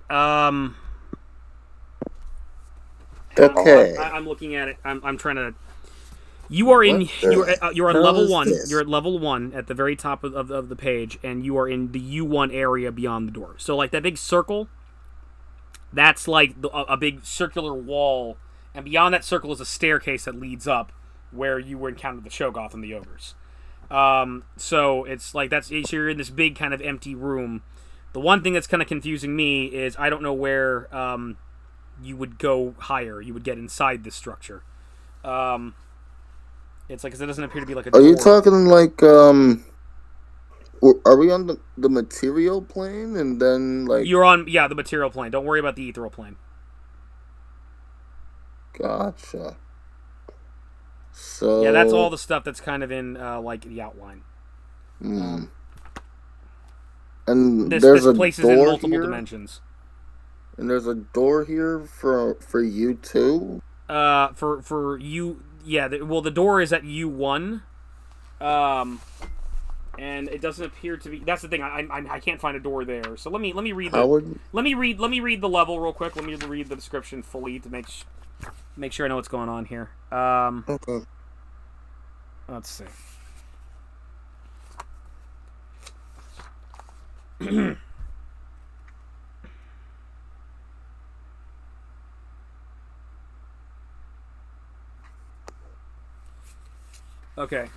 Okay. I'm looking at it. I'm trying to... You are in... You're on level 1. This? You're at level 1 at the very top of the page, and you are in the U1 area beyond the door. So, like, that big circle, that's, like, a big circular wall, and beyond that circle is a staircase that leads up where you were encountered the Shoggoth and the ogres. So, it's, like, so you're in this big kind of empty room. The one thing that's kind of confusing me is I don't know where you would go higher. You would get inside this structure. It's like, 'cause it doesn't appear to be like a door. Are you talking like, are we on the material plane and then like... You're on, yeah, the material plane. Don't worry about the ethereal plane. Gotcha. So... Yeah, that's all the stuff that's kind of in, like, the outline. And This there's a place is door in multiple here? dimensions. And there's a door here for you too? For you, yeah. The door is at U1, and it doesn't appear to be. That's the thing. I can't find a door there. So let me read the let me read the level real quick. Let me read the description fully to make sure I know what's going on here. Okay. Let's see. Okay.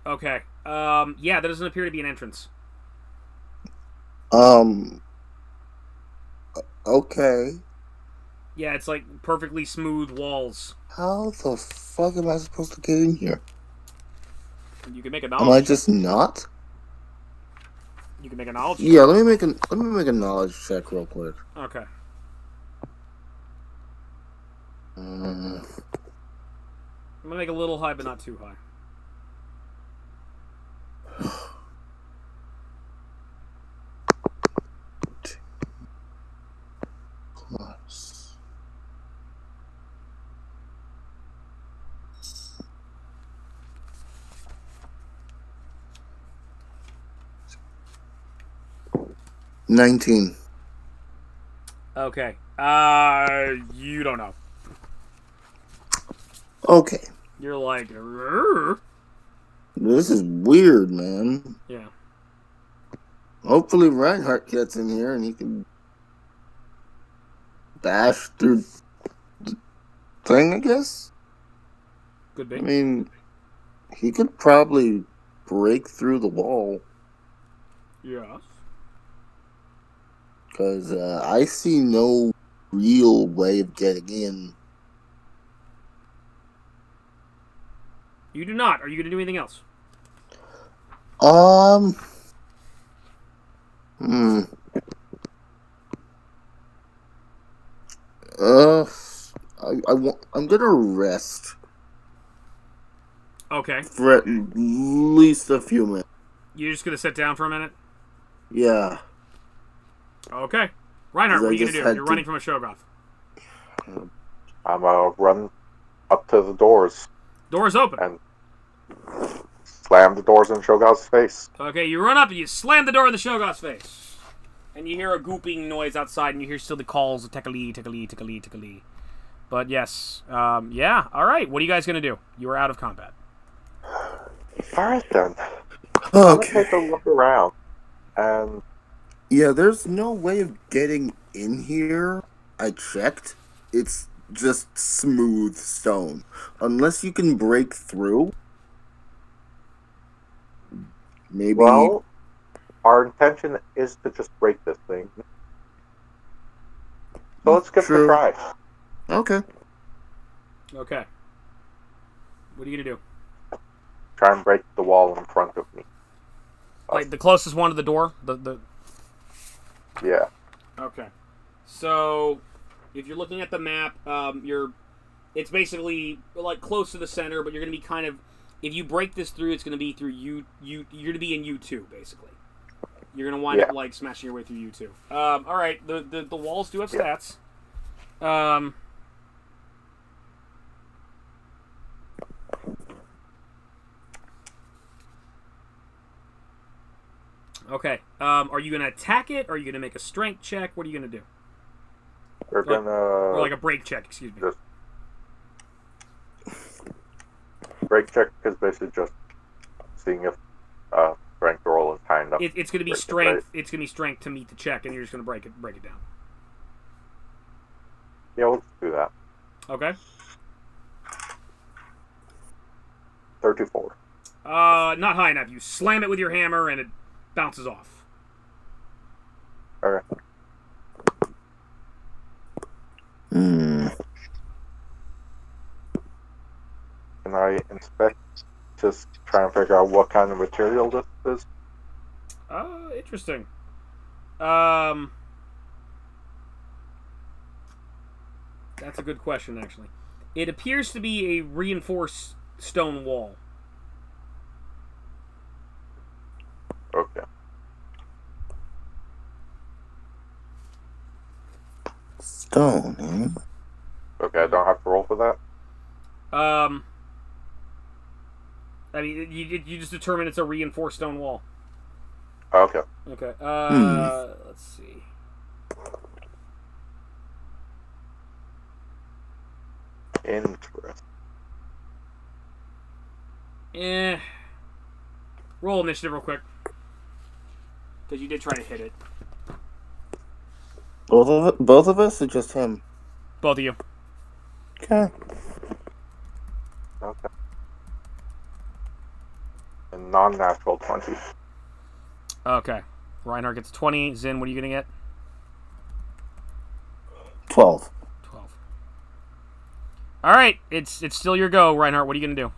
Okay. Yeah, there doesn't appear to be an entrance. Okay. Yeah, it's like perfectly smooth walls. How the fuck am I supposed to get in here? You can make a Am I knowledge check. just not? You can make a knowledge check. Yeah, let me make a knowledge check real quick. Okay. Mm. I'm gonna make a little high, but not too high. Plus. $19. Okay. You don't know. Okay. You're like, "Rrr." This is weird, man. Yeah. Hopefully Reinhardt gets in here and he can bash through the thing, I guess? Could be. I mean, he could probably break through the wall. Yes. Because I see no real way of getting in. You do not. Are you gonna do anything else? Hmm. Uh, I'm gonna rest Okay. for at least a few minutes. You're just gonna sit down for a minute? Yeah. Okay. Reinhardt, what are you gonna do? You're running from a Shoggoth. I'm gonna run up to the doors Door's open. and slam the doors in Shoggoth's face. Okay, you run up and you slam the door in the Shoggoth's face. And you hear a gooping noise outside, and you hear still the calls of tickly, tickly, tickly, tickly. But yes, yeah, alright. What are you guys gonna do? You are out of combat. Alright then. I'm gonna Okay. take a look around. And Yeah, there's no way of getting in here. I checked. It's just smooth stone. Unless you can break through. Maybe. well, our intention is to just break this thing. So let's give it a True. try. Okay. Okay. What are you gonna do? Try and break the wall in front of me. Like, the closest one to the door? Yeah. Okay. So, if you're looking at the map, it's basically, like, close to the center, but you're gonna be kind of... If you break this through, it's going to be through you're going to be in U2, basically. You're going to wind up, like, smashing your way through U2. Alright, the walls do have stats. Okay, are you going to attack it, or are you going to make a strength check? What are you going to do? We're gonna... Or, like, a break check, excuse me. Just... Break check is basically just seeing if strength roll is high enough. It's going to be strength. It's going to be strength to meet the check, and you're just going to break it down. Yeah, we'll just do that. Okay. 34. Not high enough. You slam it with your hammer, and it bounces off. Okay. Hmm. Can I inspect? Just try and figure out what kind of material this is. Interesting. That's a good question, actually. It appears to be a reinforced stone wall. Okay. Stone, huh? Okay, I don't have to roll for that? I mean, you just determine it's a reinforced stone wall. Okay. Okay. Let's see. Interesting. Roll initiative real quick. Because you did try to hit it. Both of us, or just him? Both of you. Okay. Okay. A non-natural 20. Okay. Reinhardt gets 20. Zyn, what are you going to get? 12. 12. All right. It's still your go, Reinhardt. What are you going to do?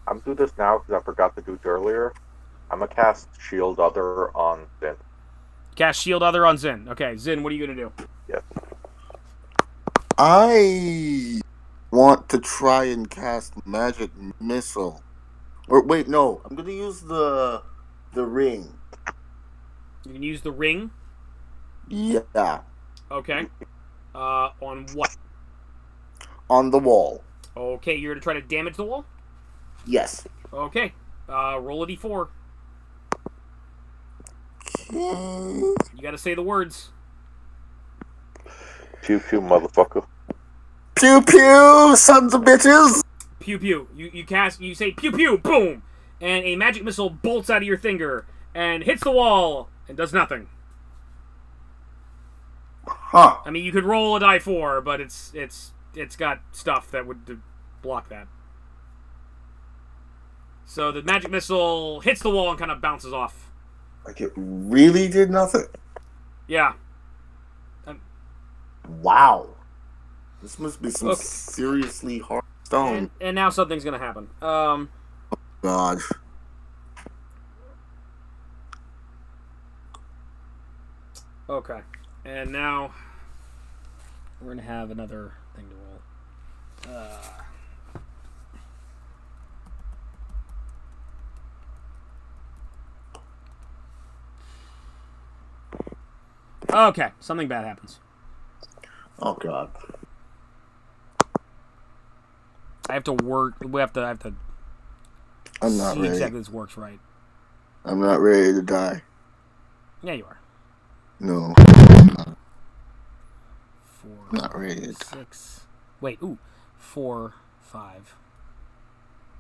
I'm do this now because I forgot to do it earlier. I'm gonna cast Shield Other on Zyn. Cast Shield Other on Zyn. Okay, Zyn, what are you going to do? Yes. I want to try and cast Magic Missile. Or wait, no. I'm going to use the ring. You can use the ring. Yeah. Okay. On what? On the wall. Okay, you're going to try to damage the wall? Yes. Okay. Roll a d4. You got to say the words. Pew pew, motherfucker. Pew pew, sons of bitches. Pew pew. You say pew pew, boom, and a magic missile bolts out of your finger and hits the wall and does nothing. Huh. I mean, you could roll a die 4, but it's got stuff that would block that. So the magic missile hits the wall and kind of bounces off. Like it really did nothing? Yeah. Wow. This must be some seriously hard stone. And now something's going to happen. God. Okay. And now we're going to have another thing to roll. Okay, something bad happens. Oh God. I have to work. I have to I'm not see ready. exactly this works right. I'm not ready to die. Yeah, you are. No. 4, Not ready to 6. Wait, 4, 5,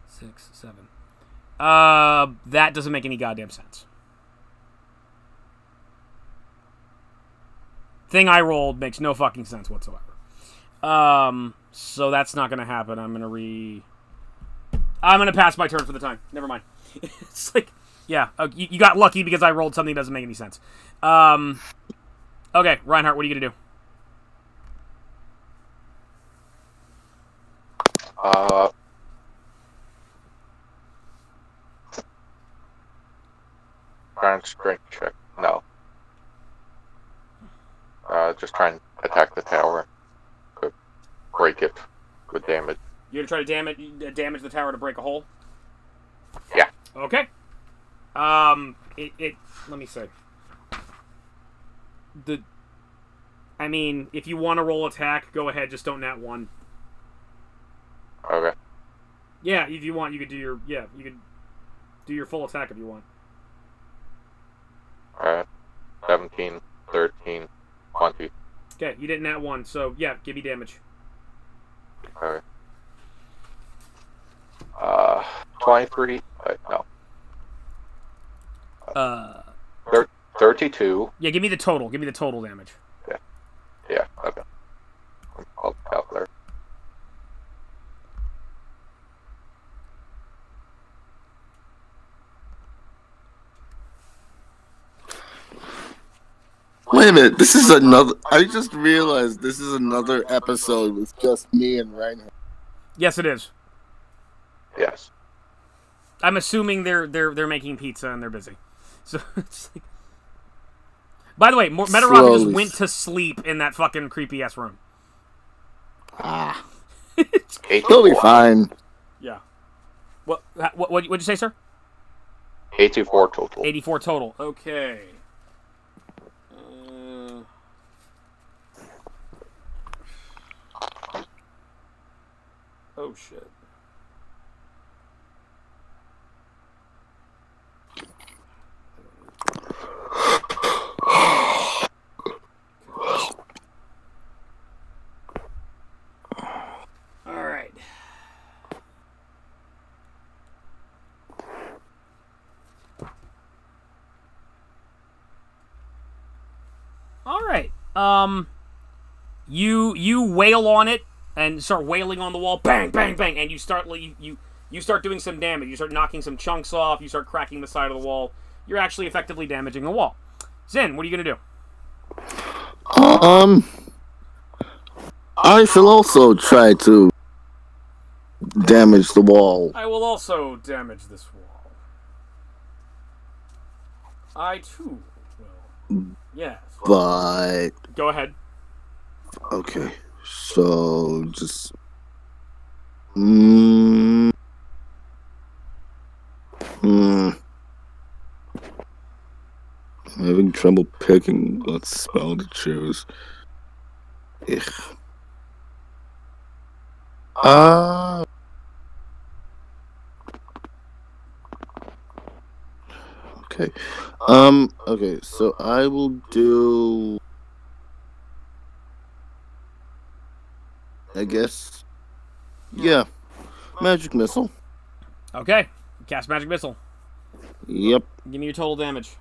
6, 7. That doesn't make any goddamn sense. Thing I rolled makes no fucking sense whatsoever. So that's not gonna happen. I'm gonna pass my turn for the time. Never mind. It's like, yeah, you got lucky because I rolled something that doesn't make any sense. Okay, Reinhardt, what are you gonna do? Try and strength check. No. Just try and attack the tower. Could break it. Good damage. You're gonna try to damage the tower to break a hole? Yeah. Okay. Let me see. I mean, if you want to roll attack, go ahead. Just don't nat 1. Okay. Yeah, if you want, you could do your you could do your full attack if you want. 17, 13, 20. Okay, you didn't nat 1, so yeah, give me damage. Okay. 23. No. 32. Yeah, give me the total. Give me the total damage. Yeah. Okay. I'll calculate. Wait a minute, this is another... I just realized this is another episode with just me and Reinhardt. Yes, it is. Yes. I'm assuming they're making pizza and they're busy. So it's like... By the way, Metaraga just went to sleep in that fucking creepy ass room. Ah. He'll be fine. Yeah. What'd you say, sir? 84 total. 84 total. Okay. Oh, shit. Alright. Alright. You wail on it and start wailing on the wall. Bang, bang, bang. And you start doing some damage. You start knocking some chunks off. You start cracking the side of the wall. You're actually effectively damaging the wall. Zyn, what are you going to do? I shall also try to damage the wall. I will also damage this wall. I, too, will. Yes. But... Go ahead. Okay. So, just... I'm having trouble picking what spell to choose. Ugh. Okay. Okay, so I will do... I guess... Yeah. Magic Missile. Okay. Cast Magic Missile. Yep. Give me your total damage.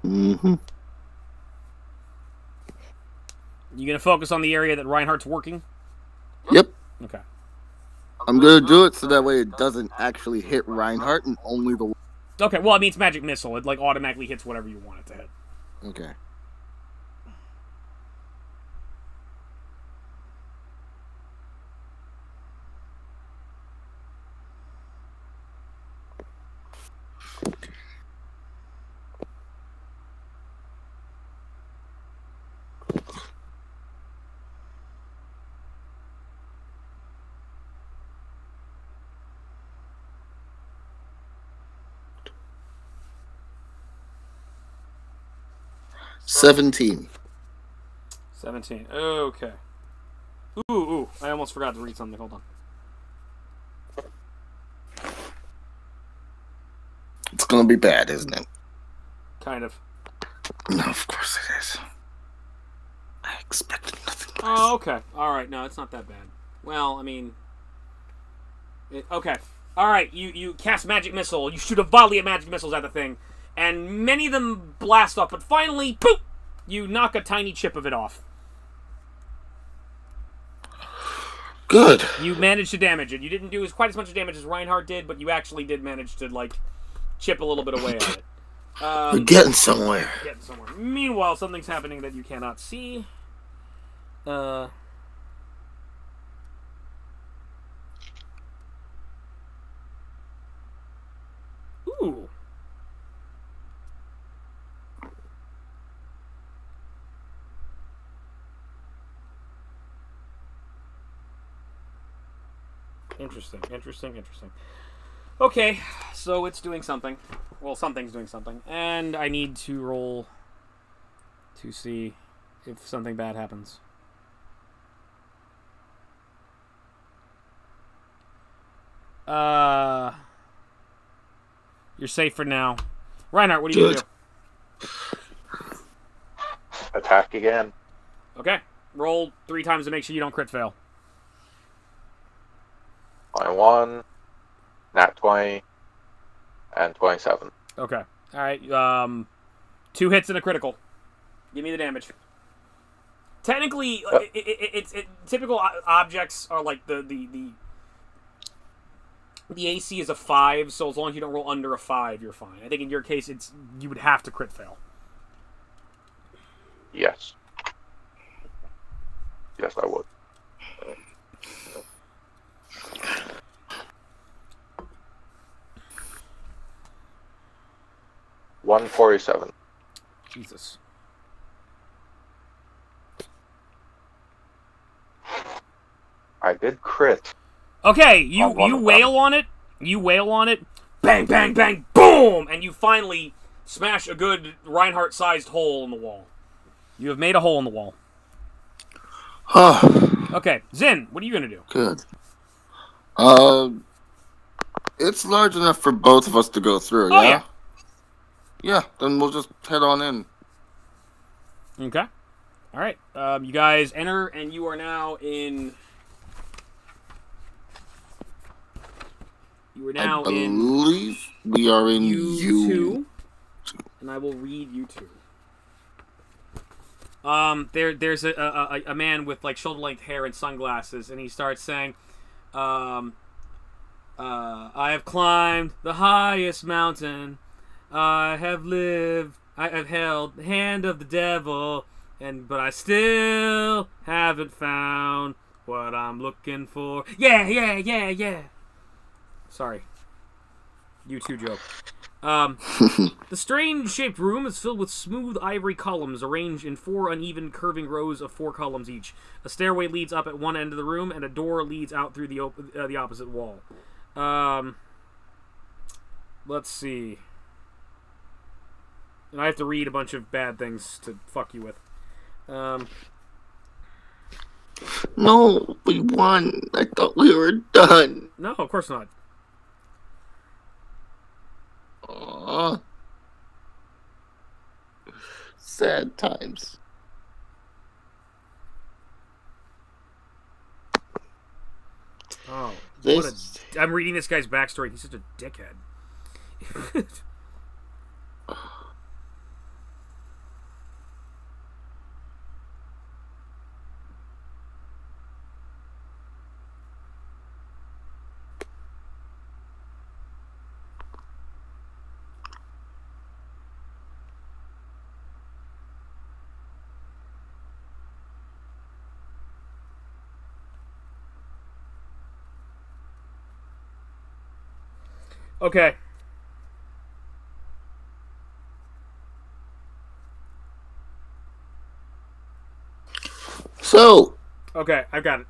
Mm-hmm. You gonna focus on the area that Reinhardt's working? Yep. Okay. I'm gonna do it so that way it doesn't actually hit Reinhardt and only the... Okay, well, I mean, it's Magic Missile. It, like, automatically hits whatever you want it to hit. Okay. $17. 17. Okay. Ooh. I almost forgot to read something. Hold on. It's gonna be bad, isn't it? Kind of. No, of course it is. I expected nothing less. Oh, okay. Alright, no, it's not that bad. Well, I mean... okay. Alright, you cast Magic Missile. You shoot a volley of Magic Missiles at the thing. And many of them blast off, but finally, boop! You knock a tiny chip of it off. Good. You managed to damage it. You didn't do quite as much damage as Reinhardt did, but you actually did manage to, like, chip a little bit away at it. We're getting somewhere. Meanwhile, something's happening that you cannot see. Ooh. Interesting. Okay, so it's doing something. Well, something's doing something. And I need to roll to see if something bad happens. You're safe for now. Reinhardt, what are you going to do? Attack again. Okay. Roll 3 times to make sure you don't crit fail. 21, nat 20, and 27. Okay. Alright, 2 hits and a critical. Give me the damage. Technically, it's typical objects are like the AC is a 5, so as long as you don't roll under a 5, you're fine. I think in your case, you would have to crit fail. Yes. Yes, I would. $147. Jesus. I did crit. Okay, you wail on it. You wail on it. Bang, bang, bang, boom! And you finally smash a good Reinhardt-sized hole in the wall. You have made a hole in the wall. Okay, Zyn, what are you going to do? Good. Uh, it's large enough for both of us to go through. Oh, Yeah. Yeah. Then we'll just head on in. Okay. All right. You guys enter, and you are now in. You are now I believe we are in U2, and I will read U2. There's a man with like shoulder-length hair and sunglasses, and he starts saying, I have climbed the highest mountain. I have held the hand of the devil, but I still haven't found what I'm looking for. Yeah. Sorry. U2 joke. The strange-shaped room is filled with smooth ivory columns arranged in 4 uneven curving rows of 4 columns each. A stairway leads up at one end of the room, and a door leads out through the opposite wall. Let's see. And I have to read a bunch of bad things to fuck you with. No, we won. I thought we were done. No, of course not. Aww. Sad times. Oh, This... I'm reading this guy's backstory. He's such a dickhead. Okay. So. Okay, I got it.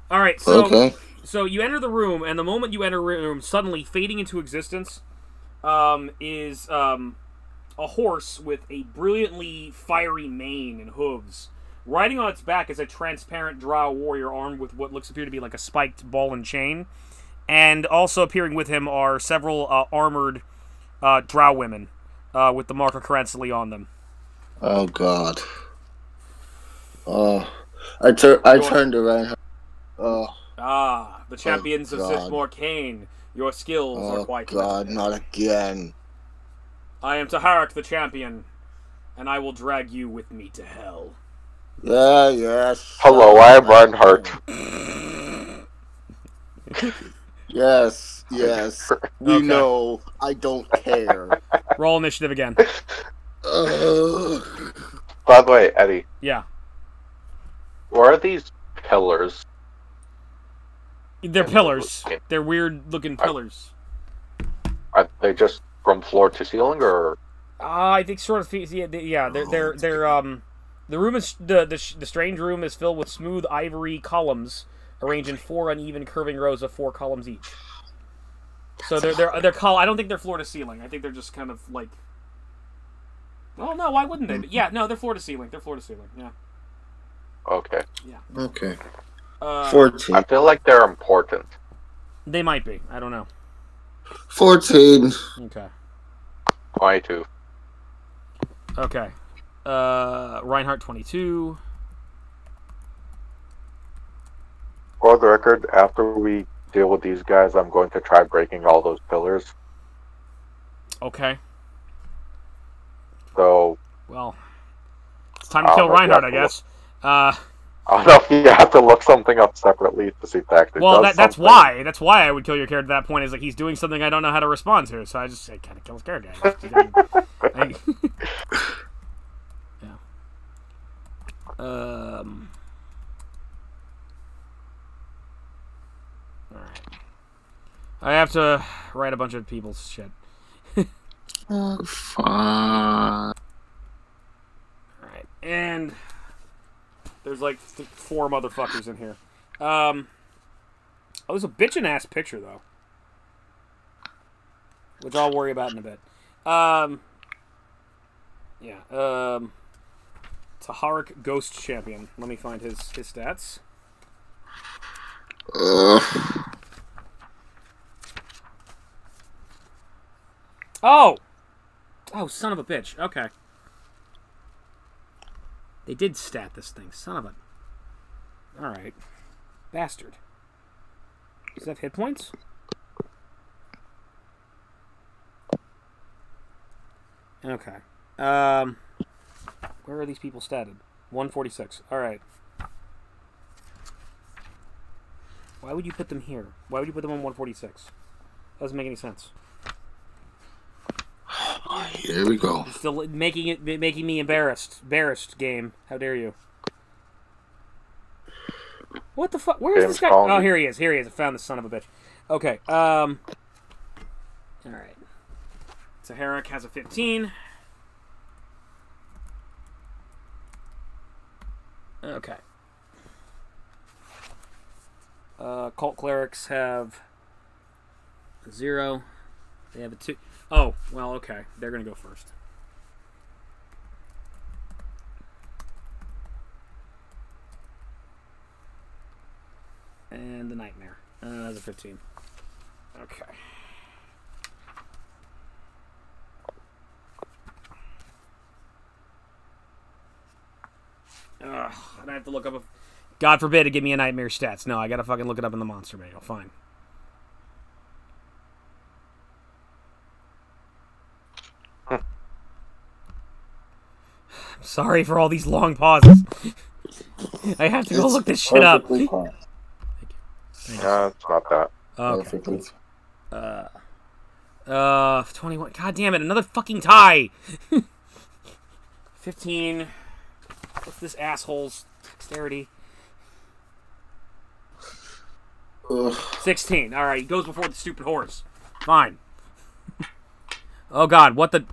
All right, so Okay. So you enter the room, and the moment you enter the room, suddenly fading into existence, is a horse with a brilliantly fiery mane and hooves. Riding on its back is a transparent drow warrior armed with what looks appear to be like a spiked ball and chain. And also appearing with him are several armored drow women with the mark of Caranthely on them. Oh God. I turned to Reinhardt. The champions of Sithmore Kane. Your skills are quite God, limited. not again. I am Taharak the champion, and I will drag you with me to hell. Yeah, yes. Hello, I am Reinhardt. Yes. We Okay. know. I don't care. Roll initiative again. By the way, Eddie, Yeah. where are these pillars? They're pillars. They're weird-looking pillars. Are they just from floor to ceiling, or? I think sort of. Yeah. They're the room is the strange room is filled with smooth ivory columns arranged in 4 uneven curving rows of 4 columns each. So they're I don't think they're floor to ceiling. I think they're just kind of like. Oh no! Why wouldn't they? Yeah, no, they're floor to ceiling. Yeah. Okay. Yeah. Okay. 14. I feel like they're important. They might be. I don't know. 14. Okay. 22. Okay. Reinhardt 22. For the record, after we deal with these guys, I'm going to try breaking all those pillars. Okay. So. Well, it's time to kill Reinhardt, I guess. I don't know if you have to look something up separately to see if that actually does that's something. That's why I would kill your character at that point, is like he's doing something I don't know how to respond to, so I just say, kind of kill his character. Yeah. Alright. I have to write a bunch of people's shit. Fine. Alright, and there's like 4 motherfuckers in here. Oh, there's a bitchin' ass picture though, which I'll worry about in a bit. Yeah. Taharak Ghost Champion. Let me find his stats. Oh! Oh, son of a bitch. Okay. They did stat this thing. Son of a... Alright. Bastard. Does that have hit points? Okay. Where are these people statted? 146. Alright. Why would you put them here? Why would you put them on 146? Doesn't make any sense. Here we go. You're still making me embarrassed. Embarrassed, game. How dare you? What the fuck? Where is this guy? Oh, here he is. Here he is. I found this son of a bitch. Okay. All right. So Herrick has a 15. Okay. Cult clerics have a 0. They have a 2. Oh, well, okay. They're going to go first. And the nightmare. That's a 15. Okay. And I have to look up a... God forbid it give me a nightmare stats. No, I gotta fucking look it up in the monster manual. Fine. Sorry for all these long pauses. I have to go look this shit up. Thank you. No, it's not that. Okay. 21. God damn it, another fucking tie. 15. What's this asshole's dexterity? 16. Alright, he goes before the stupid horse. Fine. Oh god, what the...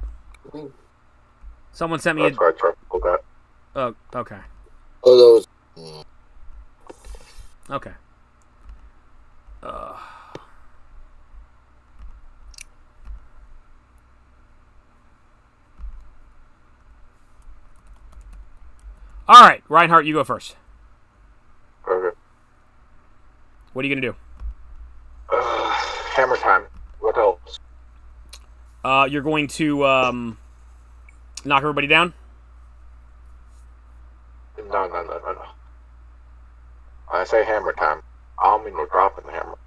Someone sent me That's why I tried to pull that. Oh, okay. Oh, that was... Okay. Alright, Reinhardt, you go first. Okay. What are you gonna do? Hammer time. What else? You're going to, knock everybody down? No. I say hammer time. I don't mean we're dropping the hammer.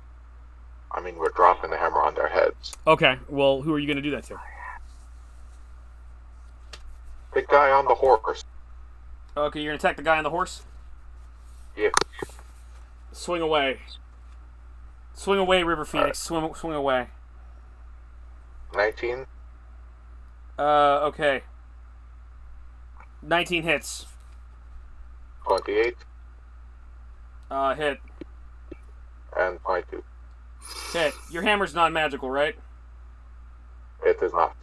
I mean we're dropping the hammer on their heads. Okay, well, who are you gonna do that to? The guy on the horse. Okay, you're gonna attack the guy on the horse? Yeah. Swing away. Swing away, River Phoenix. Swing away. 19. Okay. 19 hits. 28. Hit. And 22. Hit. Your hammer's non-magical, right? It is not.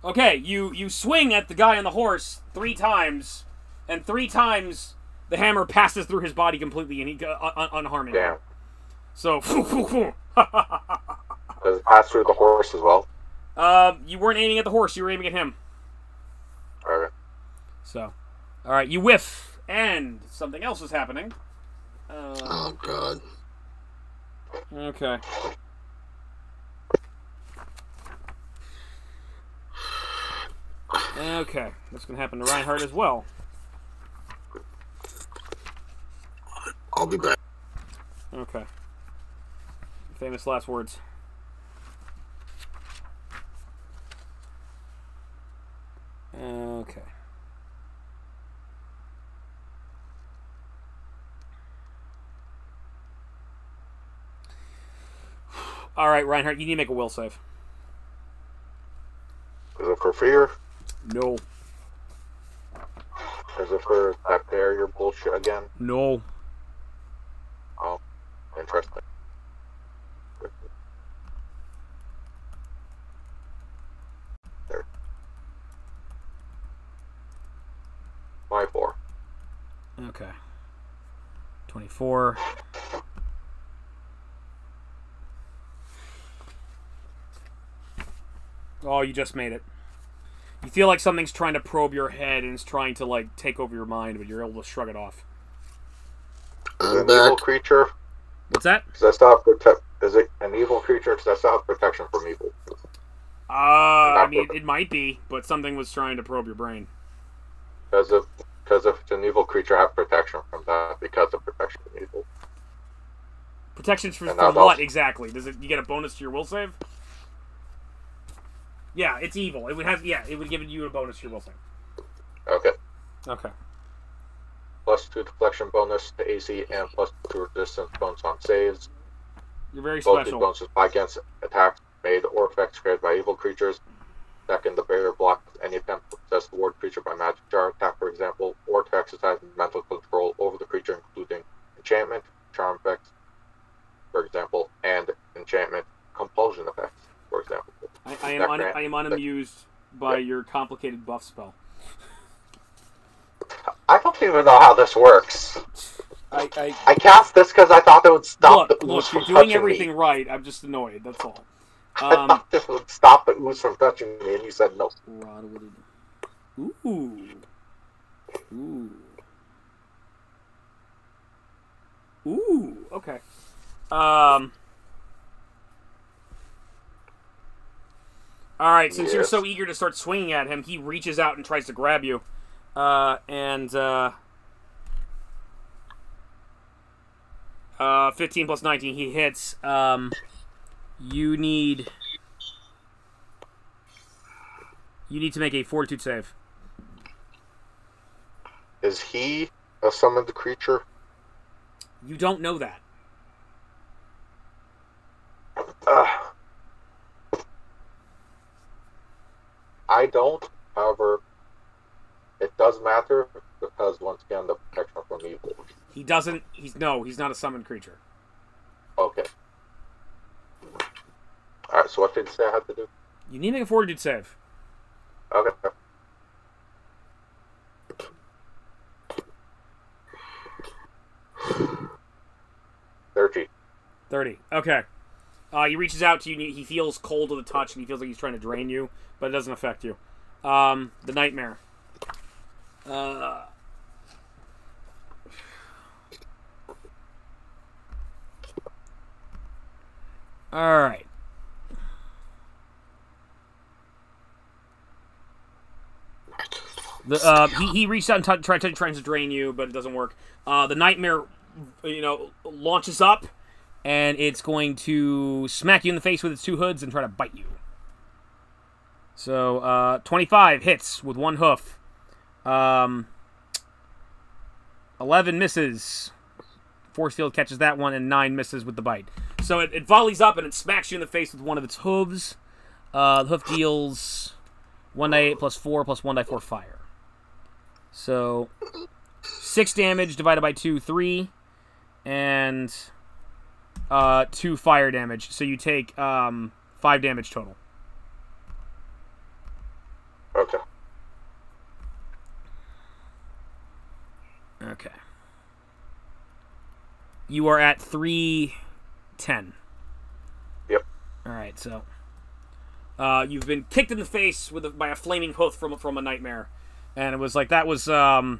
Okay, you swing at the guy on the horse 3 times, and 3 times the hammer passes through his body completely, and he unharmed. Damn. So, Does it pass through the horse as well? you weren't aiming at the horse, you were aiming at him. Okay. So, alright, you whiff, and something else is happening. Oh, God. Okay. Okay, that's gonna happen to Reinhardt as well. I'll be back. Okay. Famous last words. Okay. Alright, Reinhardt, you need to make a will save. Is it for fear? No. Is it for that barrier bullshit again? No. Oh, interesting. There. My 4. Okay. 24. Oh, you just made it. You feel like something's trying to probe your head and is trying to, like, take over your mind, but you're able to shrug it off. Is it an evil creature? What's that? Does that still have is it an evil creature? Does that still have protection from evil? I mean, it might be, but something was trying to probe your brain. Because if it's an evil creature, I have protection from that because of protection from evil. Protection from what exactly? Does it? You get a bonus to your will save? Yeah, it's evil. It would have. Yeah, it would give you a bonus to your will save. Okay. Okay. +2 deflection bonus to AC and +2 resistance bonus on saves. You're very Both these special. bonuses apply against attacks made or effects created by evil creatures. Second, the barrier blocks any attempt to possess the ward creature by magic jar attack, for example, or to exercise mental control over the creature, including enchantment, charm effects, for example, and enchantment compulsion effects, for example. I am unamused by your complicated buff spell. I don't even know how this works. I cast this because I thought it would stop the ooze look, from you're touching doing everything me. right. I'm just annoyed. That's all. I thought this would stop the ooze from touching me, and you said no. Ooh. Okay. All right. Since you're so eager to start swinging at him, he reaches out and tries to grab you. 15 plus 19, he hits. You need to make a fortitude save. Is he a summoned creature? You don't know that. I don't. However, it does matter because once again, the protection from evil. He doesn't. He's not a summoned creature. Okay. All right. So what did you say I had to do? You need to make a fortitude save. Okay. $30. Okay. He reaches out to you. He feels cold to the touch, and he feels like he's trying to drain you, but it doesn't affect you. The nightmare. All right. He reached out and tries to drain you, but it doesn't work. The nightmare, launches up, and it's going to smack you in the face with its two hoods and try to bite you. So 25 hits with one hoof. 11 misses. Force field catches that one, and 9 misses with the bite. So it volleys up and it smacks you in the face with one of its hooves. The hoof deals 1d8 plus 4 plus 1d4 fire. So 6 damage divided by 2, 3, and 2 fire damage. So you take 5 damage total. Okay. Okay. You are at 310. Yep. All right, so you've been kicked in the face by a flaming hoof from a nightmare, and it was like that was and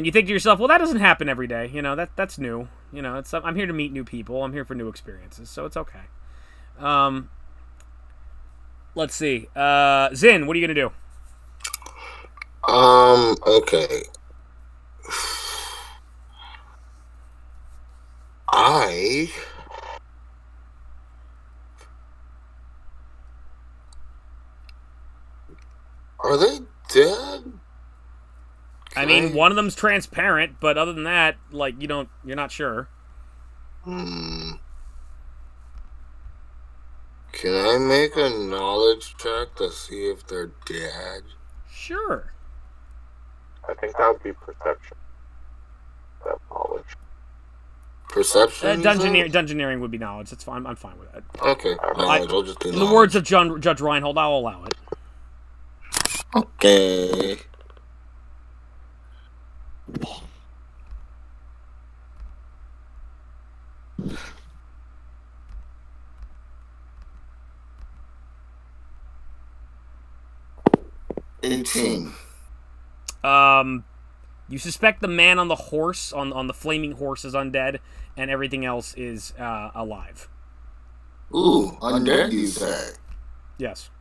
you think to yourself, well, that doesn't happen every day. That's new. I'm here to meet new people. I'm here for new experiences, so it's okay. Let's see. Zyn, what are you gonna do? Okay. Are they dead? I mean, one of them's transparent, but other than that, you're not sure. Can I make a knowledge check to see if they're dead? Sure. I think that would be perception. That knowledge. Perception? Dungeoneering would be knowledge. That's fine. I'm fine with that. Okay. Knowledge. I'll just do knowledge. In the words of Judge Reinhardt, I'll allow it. Okay. $18. You suspect the man on the horse, on the flaming horse, is undead, and everything else is alive. Ooh, undead, you say? Yes.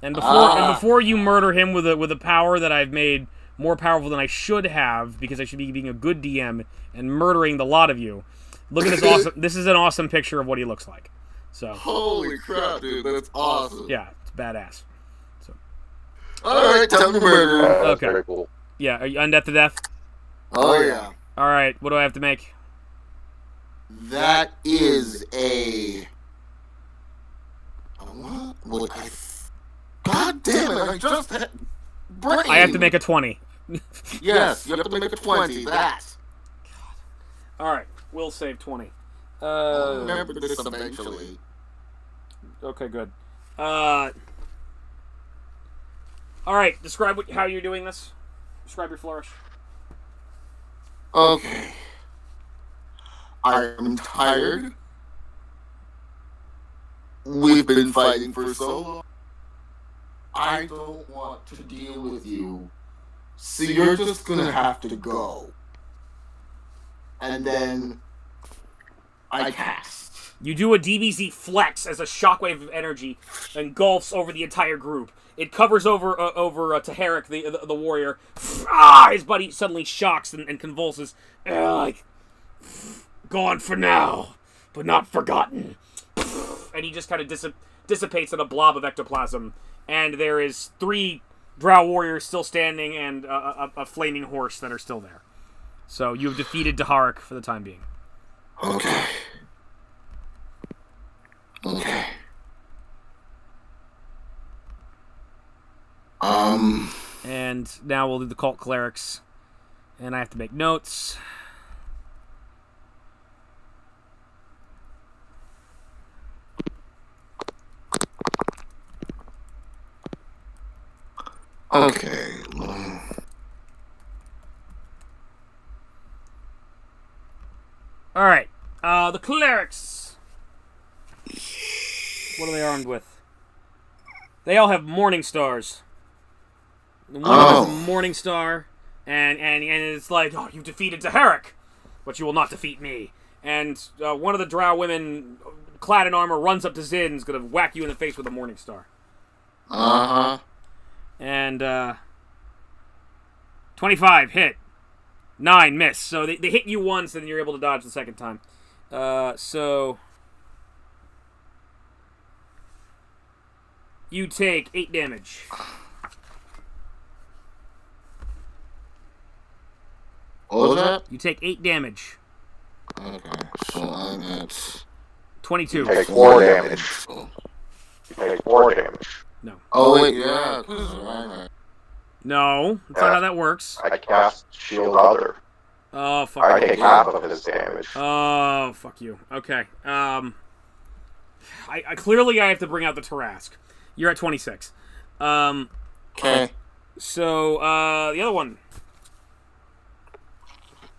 And before you murder him with a power that I've made more powerful than I should have, because I should be being a good DM and murdering the lot of you. Look at this awesome. This is an awesome picture of what he looks like. So. Holy crap, dude! That's awesome. Yeah, it's badass. So. All right, time to murder. Okay. Very cool. Yeah, are you undead to death? Oh yeah. All right. What do I have to make? That is a. What? God damn it! I just had. Brain. I have to make a 20. Yes, you have to make a 20. That. All right. We'll save 20. I'll remember this eventually. Okay, good. All right. Describe how you're doing this. Describe your flourish. Okay. I'm tired. We've been fighting for so long. I don't want to deal with you. So you're just gonna have to go. And then I cast. You do a DBZ flex as a shockwave of energy engulfs over the entire group. It covers over Taharic, the warrior. His body suddenly shocks and convulses. Like, gone for now, but not forgotten. And he just kind of dissipates in a blob of ectoplasm. And there is 3 drow warriors still standing and a flaming horse that are still there. So you have defeated Taharic for the time being. Okay. Okay. And now we'll do the cult clerics. And I have to make notes. Okay. Alright. The clerics. What are they armed with? They all have morning stars. One has a morning star, and it's like, oh, you defeated Taharic, but you will not defeat me. And one of the drow women, clad in armor, runs up to Zyn, is going to whack you in the face with a morning star. Uh-huh. And 25, hit. 9, miss. So they hit you once, and you're able to dodge the second time. So you take 8 damage. What was that? You take 8 damage. Okay, so I'm at 22. You take 4 damage. You take 4 damage. No. Oh wait, yeah, this is Reinhardt. No, that's not how that works. I cast Shield Other. Oh, fuck. I take half of his damage. Oh, fuck you. Okay. I clearly I have to bring out the Tarask. You're at 26. Okay. So, the other one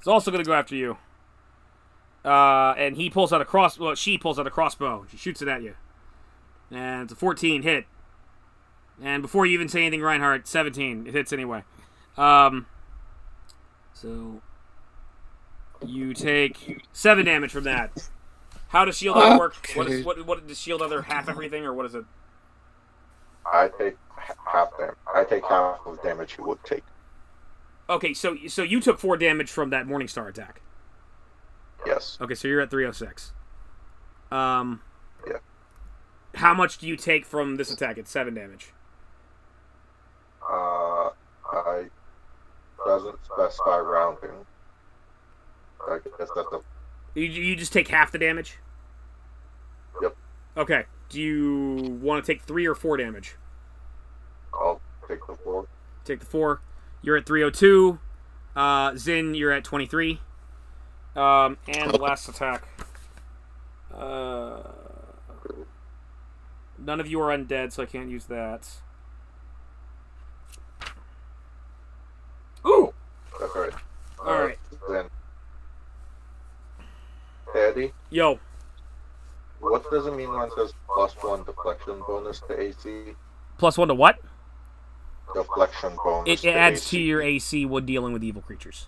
is also going to go after you. And he pulls out a she pulls out a crossbow. She shoots it at you. And it's a 14 hit. And before you even say anything, Reinhardt, 17. It hits anyway. So you take 7 damage from that. How does Shield Other work? Okay. What does Shield Other half everything, or what is it? I take half damage. I take half of damage you would take. Okay, so you took 4 damage from that Morningstar attack. Yes. Okay, so you're at 306. Yeah. How much do you take from this attack? It's 7 damage. I doesn't specify rounding. I guess that's the. You just take half the damage? Yep. Okay. Do you want to take 3 or 4 damage? I'll take the 4. Take the 4. You're at 302. Zyn, you're at 23. And the last attack. None of you are undead, so I can't use that. Ooh! That's right. Alright. Then, Eddie, Yo. what does it mean when it says +1 deflection bonus to AC? +1 to what? Deflection bonus. It adds to your AC when dealing with evil creatures.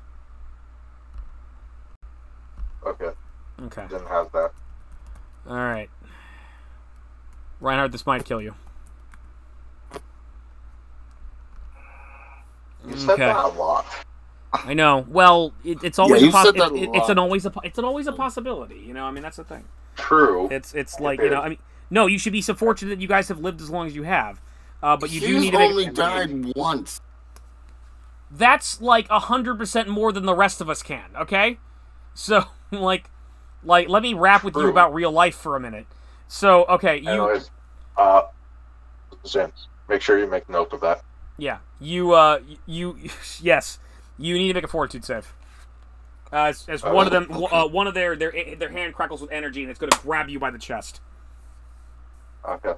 Okay. Okay. Didn't have that. Alright. Reinhardt, this might kill you. You said that a lot. I know. Well, it's always you said that a lot. it's always a possibility. You know, I mean that's the thing. True. It's like you know, I mean, no, you should be so fortunate that you guys have lived as long as you have. But you do need to only died once. That's like 100% more than the rest of us can. Okay, so like let me rap with you about real life for a minute. So okay, Anyways, Zyn, make sure you make note of that. Yeah, yes, you need to make a fortitude save. As one of them, one of their hand crackles with energy, and it's going to grab you by the chest. Okay.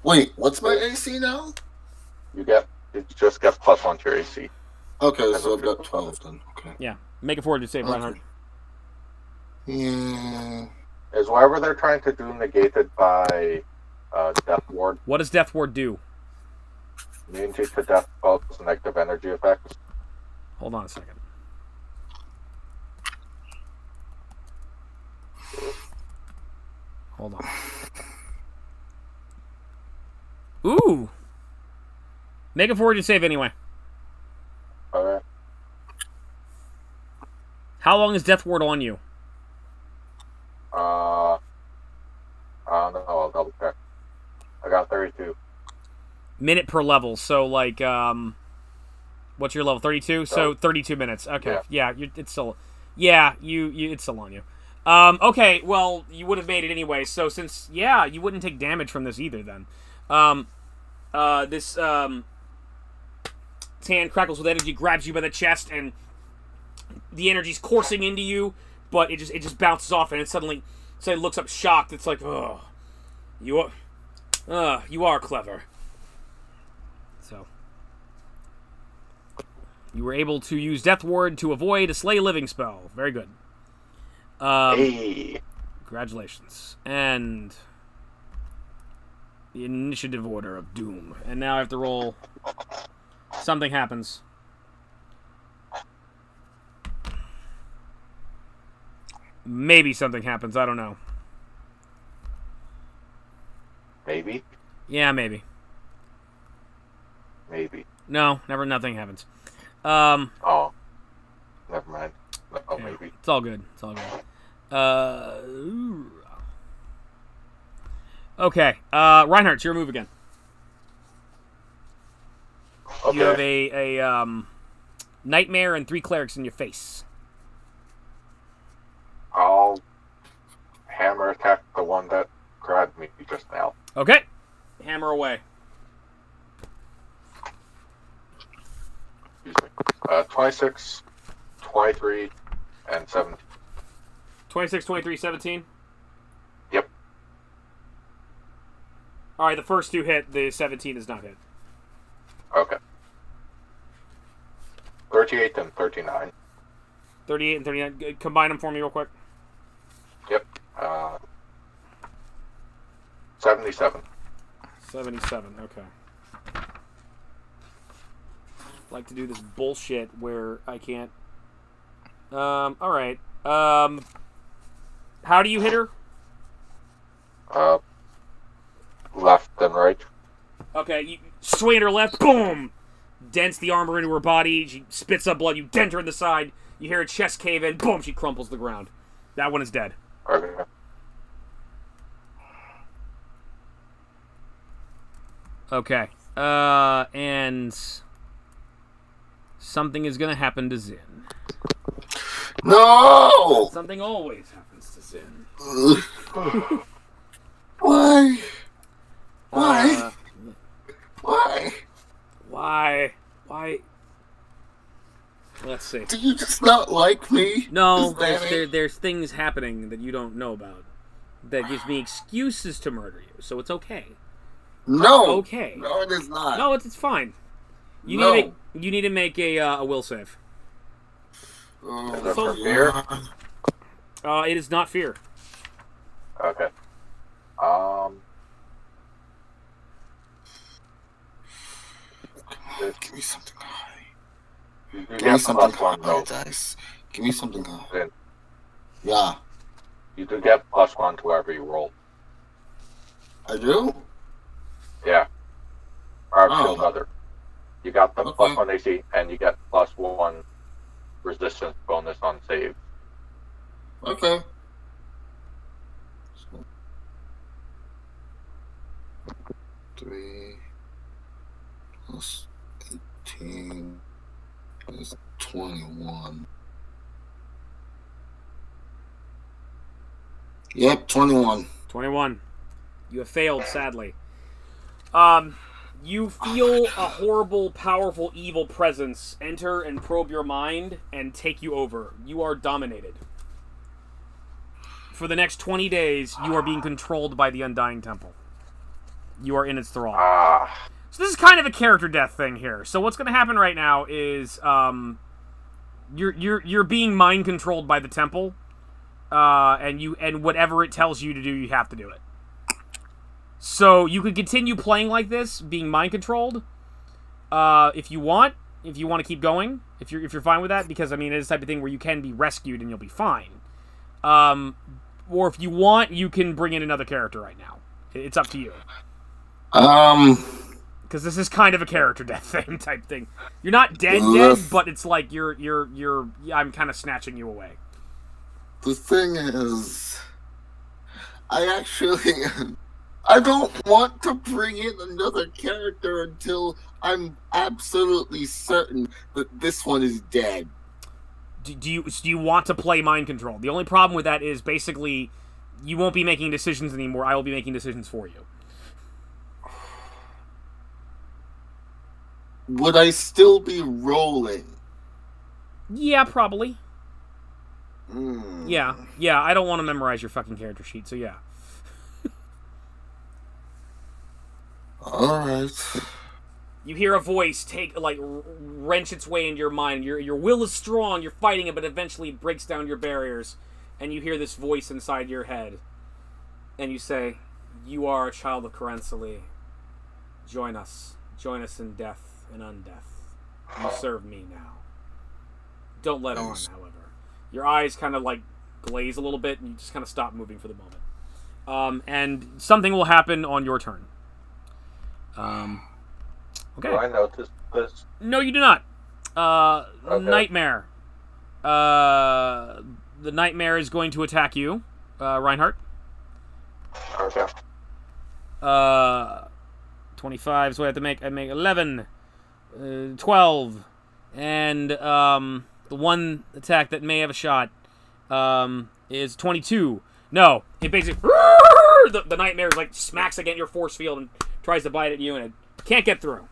Wait, what's my AC now? You just get +1 to your AC. Okay, so I've got 12 then. Okay. Yeah, make a fortitude save, Reinhardt. Yeah. Is whatever they're trying to do negated by Death Ward? What does Death Ward do? Immunity to death spells, negative energy effects. Hold on a second. Hold on. Ooh! Make a fortitude save anyway. Okay. How long is Death Ward on you? I don't know, I'll double check. I got 32. Minute per level, so like, what's your level? 32? So 32 minutes. Okay, yeah, it's still, it's still on you. Okay, well, you would have made it anyway, so since, you wouldn't take damage from this either then. This hand crackles with energy, grabs you by the chest, and the energy's coursing into you, but it just bounces off, and it suddenly looks up shocked. It's like, oh, you are clever. So, you were able to use Death Ward to avoid a Slay Living spell. Very good. Hey. Congratulations. And the initiative order of doom. And now I have to roll. Something happens. Maybe something happens. I don't know. Maybe? Yeah, maybe. Maybe. No, nothing happens. Oh. Never mind. No, yeah, maybe. It's all good. It's all good. Okay. Reinhardt, it's your move again. Okay. You have a nightmare and 3 clerics in your face. I'll hammer attack the one that grabbed me just now. Okay. Hammer away. Excuse me. 26, 23, and 17. 26, 23, 17? Yep. Alright, the first 2 hit. The 17 is not hit. Okay. 38 and 39. 38 and 39. Combine them for me real quick. Yep. 77. 77, okay. Like to do this bullshit where I can't... alright. How do you hit her? Left and right. Okay, you swing at her left, boom! Dents the armor into her body, she spits up blood, you dent her in the side, you hear her chest cave in, boom, she crumples to the ground. That one is dead. Okay. Okay. And something is gonna happen to Zyn. No! Something always happens to Zyn. Why? Why? Why? Why? Let's see. Do you just not like me? No, there's things happening that you don't know about that gives me excuses to murder you, so it's okay. No. Okay. No, it is not. No, it's fine. You need to make a will save. Is that for fear? It is not fear. Okay. Give me something high. Give me something high, dice. Give me something high. Then Yeah. you do get +1 to whatever you roll. I do? Yeah. Or shield other. You got the Okay. +1 AC, and you get +1 resistance bonus on save. Okay. 3 plus 18 is 21. Yep, 21. 21. You have failed, sadly. You feel a horrible, powerful, evil presence enter and probe your mind and take you over. You are dominated. For the next 20 days, you are being controlled by the Undying Temple. You are in its thrall. So this is kind of a character death thing here. So what's going to happen right now is you're being mind controlled by the temple, and whatever it tells you to do, you have to do it. So you could continue playing like this, being mind controlled, if you want. If you want to keep going, if you're fine with that, because I mean, it's the type of thing where you can be rescued and you'll be fine. Or if you want, you can bring in another character right now. It's up to you. Because this is kind of a character death thing type thing. You're not dead, but it's like I'm kind of snatching you away. The thing is, I don't want to bring in another character until I'm absolutely certain that this one is dead. Do you want to play mind control? The only problem with that is basically you won't be making decisions anymore. I will be making decisions for you. Would I still be rolling? Yeah, probably. Yeah, I don't want to memorize your fucking character sheet, so yeah. Alright. You hear a voice wrench its way into your mind. Your will is strong, you're fighting it, but eventually it breaks down your barriers. And you hear this voice inside your head. And you say, "You are a child of Karensali. Join us. Join us in death and undeath. You serve me now. Don't let on, however." Your eyes kind of glaze a little bit, and you just kind of stop moving for the moment. And something will happen on your turn. Okay. Do I notice this? No, you do not. Okay. Nightmare. The nightmare is going to attack you, Reinhardt. Okay. 25 is what I have to make. I make 11, 12, and the one attack that may have a shot is 22. No, it basically the nightmare smacks against your force field and tries to bite at you, and it can't get through.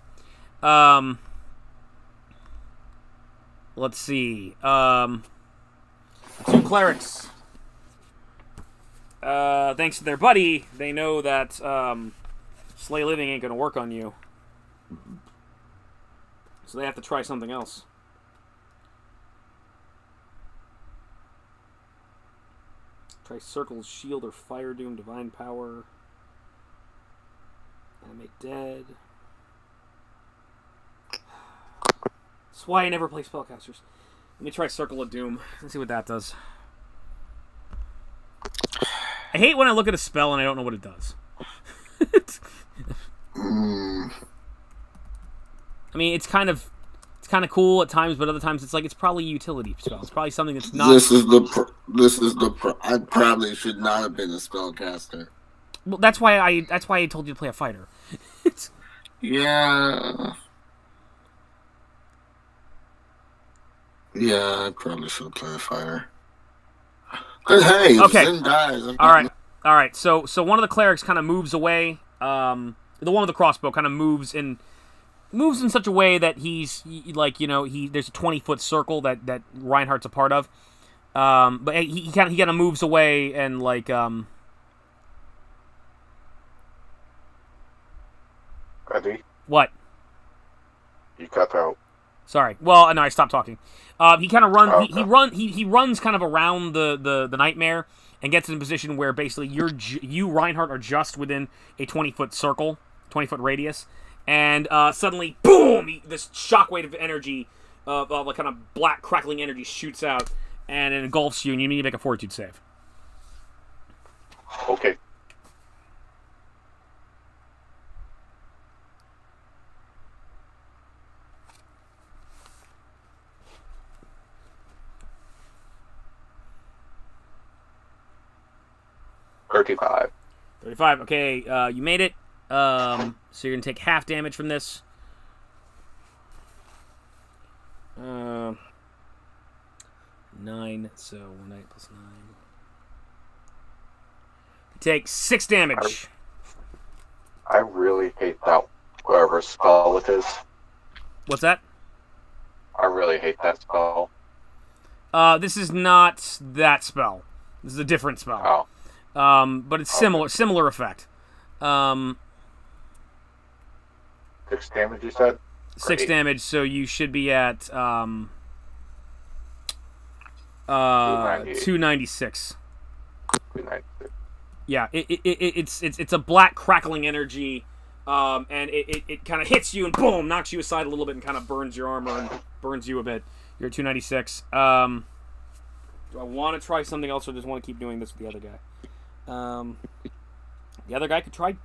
Let's see. 2 clerics. Thanks to their buddy, they know that Slay Living ain't gonna work on you. So they have to try something else. Try Circle's Shield or Fire Doom, Divine Power. Animate Dead. That's why I never play spellcasters. Let me try Circle of Doom. Let's see what that does. I hate when I look at a spell and I don't know what it does. I mean, it's kind of cool at times, but other times it's probably a utility spell. It's probably something that's not. I probably should not have been a spellcaster. Well, that's why I told you to play a fighter. Yeah. Yeah, I probably should play a fighter. But hey, okay. Zyn dies. All right. So one of the clerics kind of moves away. The one with the crossbow kind of moves in such a way that there's a 20-foot circle that Reinhardt's a part of. But he kind of moves away and Eddie, What? you cut out. Sorry. Well, no, I stopped talking. He kind of runs. Okay. He runs kind of around the nightmare and gets in a position where basically you Reinhardt are just within a 20-foot circle, 20-foot radius, and suddenly, boom! This shockwave of energy, kind of black crackling energy, shoots out and it engulfs you, and you need to make a Fortitude save. Okay. 35. 35. Okay, you made it. So you're gonna take half damage from this. 9. So 1d8 plus 9. You take 6 damage. I really hate that whatever spell it is. What's that? I really hate that spell. This is not that spell. This is a different spell. Oh. But it's similar effect. 6 damage, you said? 6 damage, so you should be at 296. 296. Yeah, it's a black crackling energy, and it kind of hits you and boom, knocks you aside a little bit and kind of burns your armor and burns you a bit. You're at 296. Do I want to try something else or just want to keep doing this with the other guy? The other guy could try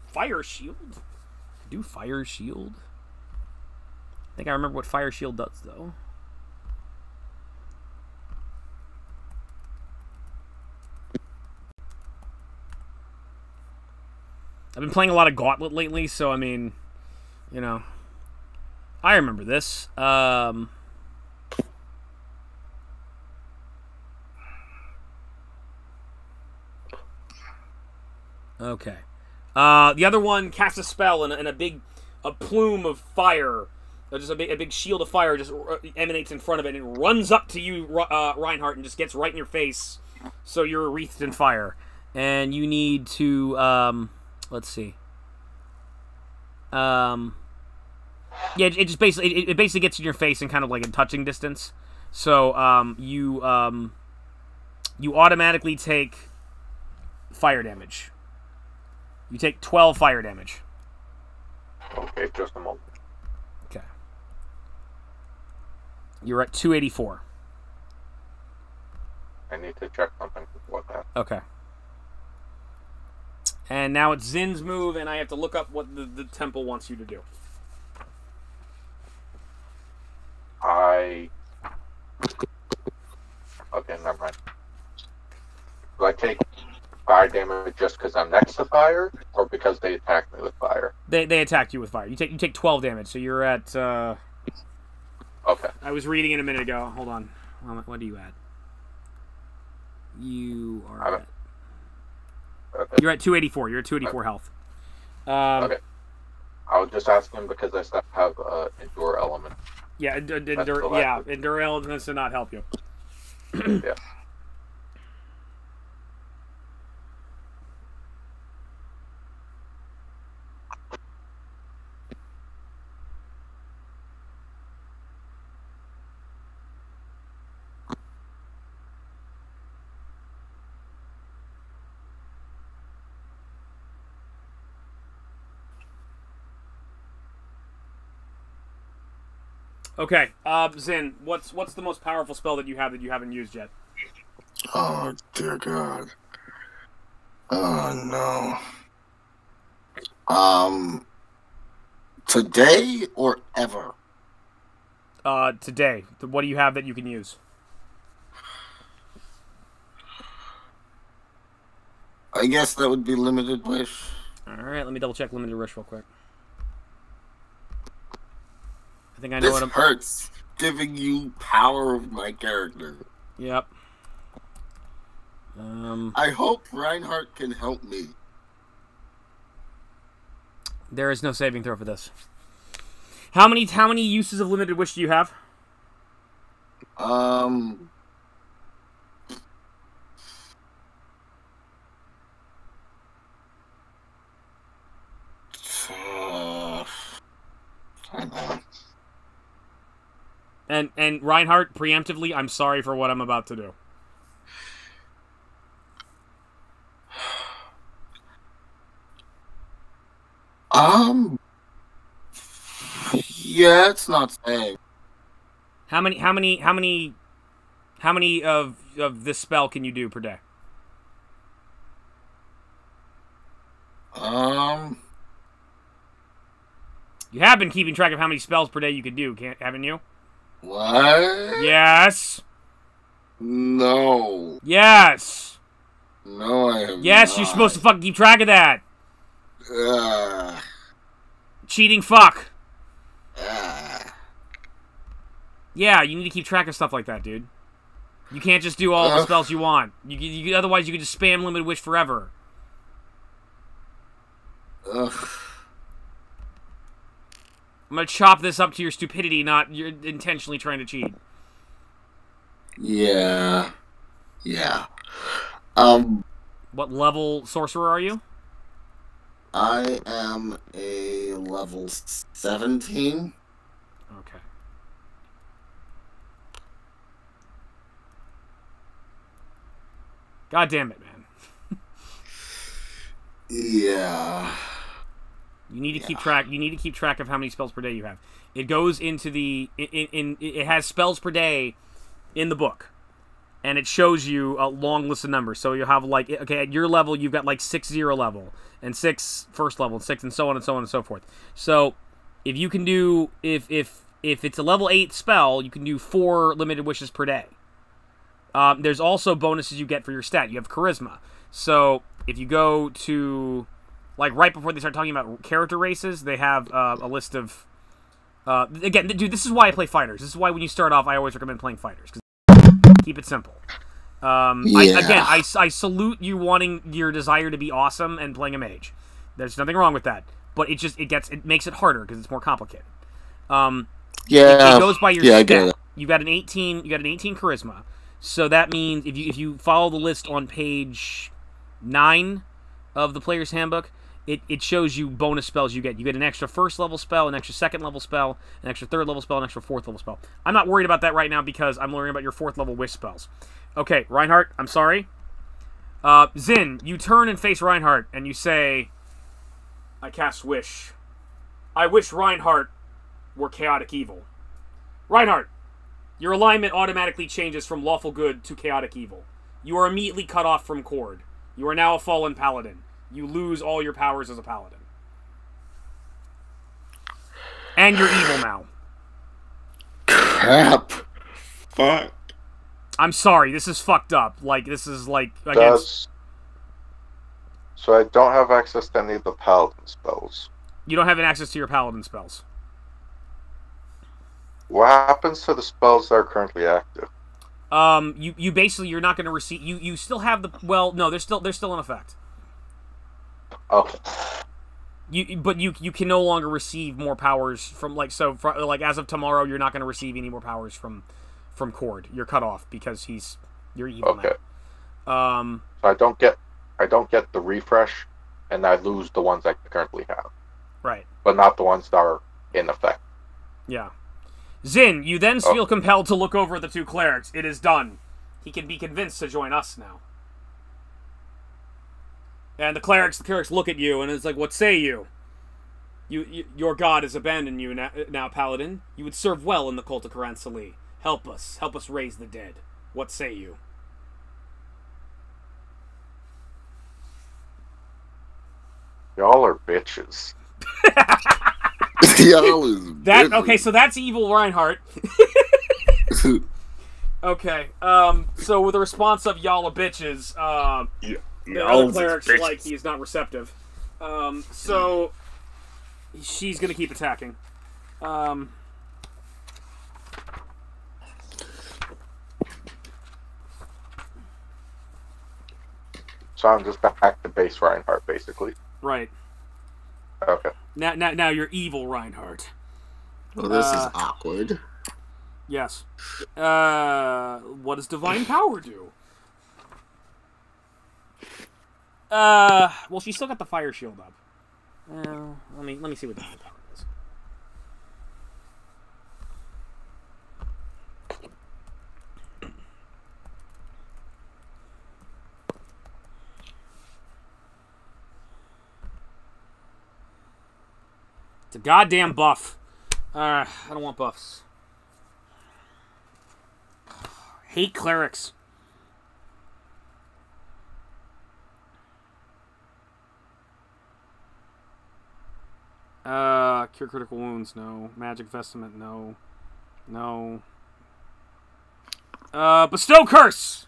Fire Shield. Do Fire Shield? I think I remember what Fire Shield does, though. I've been playing a lot of Gauntlet lately, so I mean, you know, I remember this. Okay. The other one casts a spell, and a plume of fire, just a big shield of fire, just emanates in front of it, and it runs up to you, Reinhardt, and just gets right in your face. So you're wreathed in fire, and you need to. Let's see. Yeah, it just basically gets in your face and kind of like in touching distance. So you automatically take fire damage. You take 12 fire damage. Okay, just a moment. Okay. You're at 284. I need to check something about that. Okay. And now it's Zyn's move, and I have to look up what the temple wants you to do. Okay, never mind. Do I take fire damage just because I'm next to fire, or because they attacked me with fire? They attacked you with fire. You take 12 damage, so you're at... Okay. I was reading it a minute ago. Hold on. What are you at? You are at... Okay. You're at 284. You're at 284 health. Okay. I was just asking because I still have endure element. Yeah, endure elements to not help you. Yeah. Okay, Zyn, what's the most powerful spell that you haven't used yet? Oh, dear God. Oh, no. Today or ever? Today. What do you have that you can use? I guess that would be Limited Wish. Alright, let me double check Limited Wish real quick. I think I know this hurts, giving you power of my character. Yep. I hope Reinhardt can help me. There is no saving throw for this. How many uses of Limited Wish do you have? I don't know. And Reinhardt, preemptively, I'm sorry for what I'm about to do. Yeah, it's not saying. How many of this spell can you do per day? You have been keeping track of how many spells per day you could do, haven't you? What? Yes. No. Yes. No, I am Yes, not. you're supposed to fucking keep track of that. Cheating fuck. Yeah, you need to keep track of stuff like that, dude. You can't just do all the spells you want. Otherwise, you could just spam Limited Wish forever. Ugh. I'm gonna chop this up to your stupidity, not you're intentionally trying to cheat. Yeah. Yeah. What level sorcerer are you? I am a level 17. Okay. God damn it, man. Yeah. You need to keep track. You need to keep track of how many spells per day you have. It goes into the it has spells per day in the book, and it shows you a long list of numbers. So you have like, okay, at your level you've got like 6 0 level and 6 first level and 6 and so on and so on and so forth. So if you can do if it's a level 8 spell, you can do 4 limited wishes per day. There's also bonuses you get for your stat. You have charisma. So if you go to like right before they start talking about character races, they have a list of again, dude, this is why I play fighters. This is why when you start off, I always recommend playing fighters. Keep it simple. I salute you wanting your desire to be awesome and playing a mage. There's nothing wrong with that, but it makes it harder because it's more complicated. It goes by your stat. You got an 18 charisma, so that means if you follow the list on page 9 of the player's handbook, it shows you bonus spells you get. You get an extra first level spell, an extra second level spell, an extra third level spell, an extra fourth level spell. I'm not worried about that right now because I'm learning about your 4th level wish spells. Okay, Reinhardt, I'm sorry. Zyn, you turn and face Reinhardt and you say, I cast Wish. I wish Reinhardt were chaotic evil. Reinhardt, your alignment automatically changes from lawful good to chaotic evil. You are immediately cut off from Cord. You are now a fallen paladin. You lose all your powers as a paladin. And you're evil now. Crap. Fuck. I'm sorry, this is fucked up. Like, this is like against... So I don't have access to any of the paladin spells. You don't have access to your paladin spells. What happens to the spells that are currently active? You basically, you're not going to receive... You still have the... Well, no, they're still in effect. Okay. But you can no longer receive more powers from, like, so, like, as of tomorrow, you're not going to receive any more powers from Cord. You're cut off because you're evil now. So I don't get the refresh, and I lose the ones I currently have. Right. But not the ones that are in effect. Yeah. Zyn, you then feel compelled to look over the 2 clerics. It is done. He can be convinced to join us now. And the clerics look at you, and it's like, what say you? Your god has abandoned you now, Paladin. You would serve well in the cult of Karansali. Help us raise the dead. What say you? Y'all are bitches. Y'all is bitches. Okay, so that's evil Reinhardt. Okay, so with a response of y'all are bitches, the other cleric's like he is not receptive. So she's gonna keep attacking. So I'm just back to base Reinhardt, basically. Right. Okay. Now you're evil Reinhardt. Well, this is awkward. Yes. What does divine power do? Well, she's still got the fire shield up. Let me see what divine power does. It's a goddamn buff. I don't want buffs. Hate clerics. Cure critical wounds, no. Magic vestment, no. No. Bestow curse!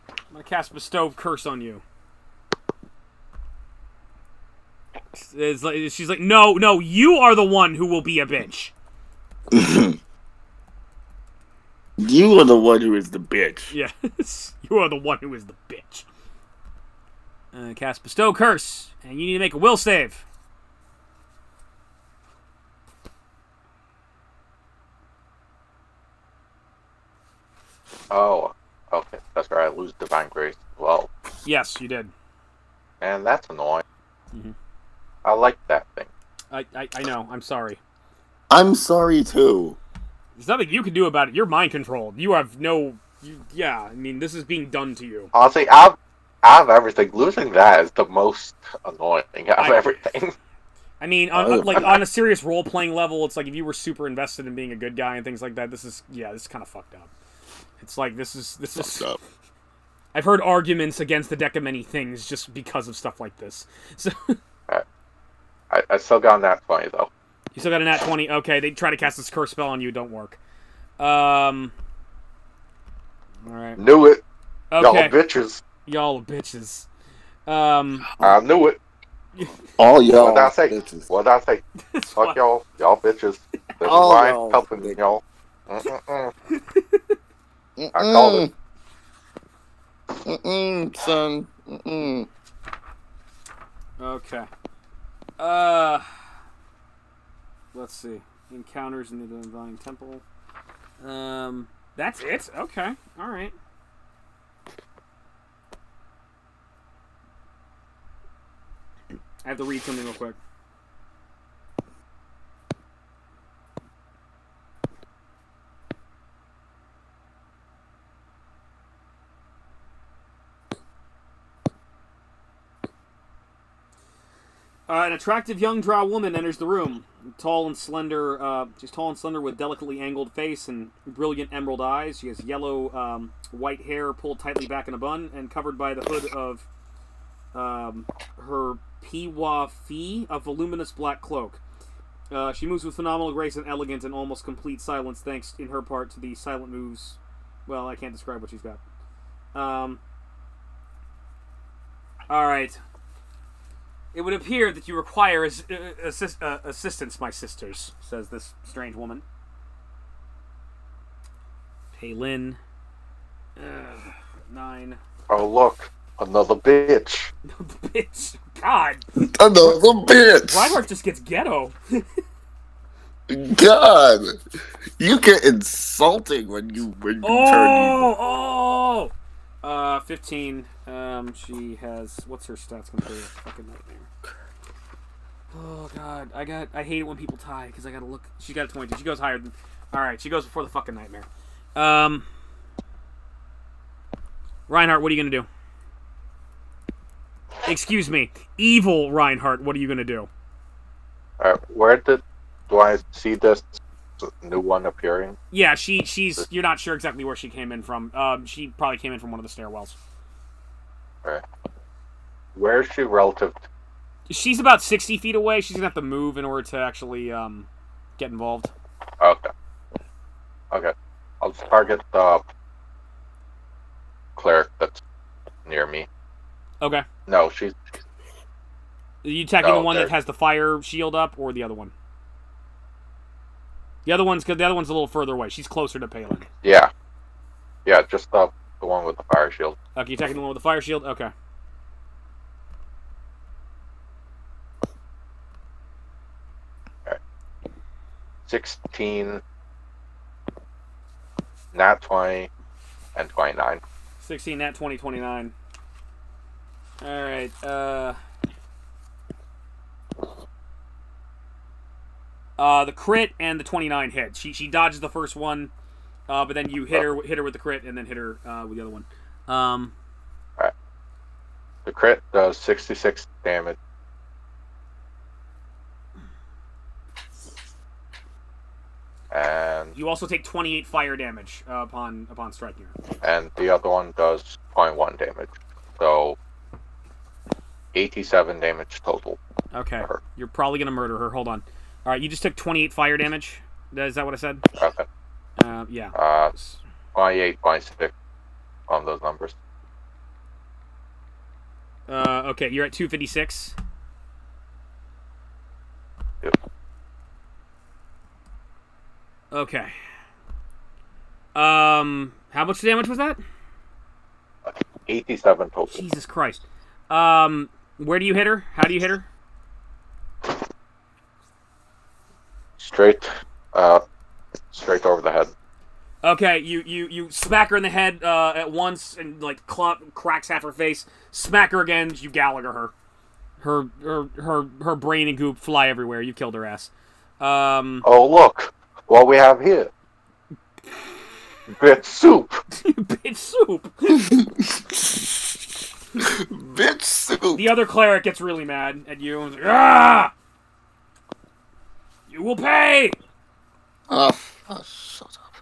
I'm gonna cast bestow curse on you. She's like, no, you are the one who will be a bitch. You are the one who is the bitch. Yes, you are the one who is the bitch. Cast Bestow Curse, and you need to make a will save. Oh, okay. That's right. I lose Divine Grace as well. Yes, you did. And that's annoying. Mm-hmm. I like that thing. I know. I'm sorry. I'm sorry too. There's nothing you can do about it. You're mind controlled. You have no... yeah, I mean, this is being done to you. Honestly, out of everything, losing that is the most annoying out of everything. I mean, on a serious role-playing level, it's like if you were super invested in being a good guy and things like that, this is kind of fucked up. It's like, this is Fucked up. I've heard arguments against the deck of many things just because of stuff like this. So I still got a nat 20, though. You still got a nat 20? Okay, they try to cast this curse spell on you, don't work. Alright. Knew it. Okay. Y'all bitches. Y'all bitches. I knew it. All y'all What did I say? bitches. What did I say? Fuck y'all. Y'all bitches. This is All why I'm y'all helping bitches. y'all. I called it. Son. Okay. Let's see. Encounters in the Divine Temple. That's it? Okay. Alright. I have to read something real quick. An attractive young drow woman enters the room. Tall and slender. She's tall and slender with delicately angled face and brilliant emerald eyes. She has yellow, white hair pulled tightly back in a bun and covered by the hood of her piwa fi, a voluminous black cloak. She moves with phenomenal grace and elegance and almost complete silence, thanks in her part to the silent moves. Well, I can't describe what she's got. Alright. It would appear that you require assistance, my sisters, says this strange woman. Paylin. 9. Oh, look. Another bitch. Bitch. God. Another bitch. Reinhardt just gets ghetto. God. You get insulting when you turn evil. 15. She has... What's her stats compared to fucking nightmare? Oh, God. I hate it when people tie, because I gotta look... She got a 22. She goes higher than... Alright, she goes before the fucking nightmare. Reinhardt, what are you gonna do? Excuse me. Evil Reinhardt, what are you gonna do? Where do I see this new one appearing? Yeah, she's... You're not sure exactly where she came in from. She probably came in from one of the stairwells. Alright. Where is she relative to? She's about 60 feet away. She's gonna have to move in order to actually get involved. Okay. Okay. I'll just target the cleric that's near me. Okay. No, she's... Are you attacking the one there. that has the fire shield up, or the other one? The other one's a little further away. She's closer to Palin. Yeah. Yeah, just the one with the fire shield. Okay, you attacking the one with the fire shield? Okay. Alright. 16, nat 20, and 29. 16, nat 20, 29. Alright, the crit and the 29 hit. She dodges the first one, but then you hit her with the crit and then hit her with the other one. Alright. The crit does 66 damage. And you also take 28 fire damage upon striking her. And the other one does 0.1 damage. So 87 damage total. Okay. You're probably gonna murder her. Hold on. Alright, you just took 28 fire damage. Is that what I said? Okay. Yeah. 28, 26 on those numbers. Okay, you're at 256. Okay. How much damage was that? 87 total. Jesus Christ. Where do you hit her? How do you hit her? Straight over the head. Okay, you smack her in the head at once and like cracks half her face. Smack her again, you Gallagher her. Her brain and goop fly everywhere. You killed her ass. Oh look, what we have here. Bitch soup. Bitch soup. Bitch soup. The other cleric gets really mad at you and is like, ah! You will pay. Oh, shut up.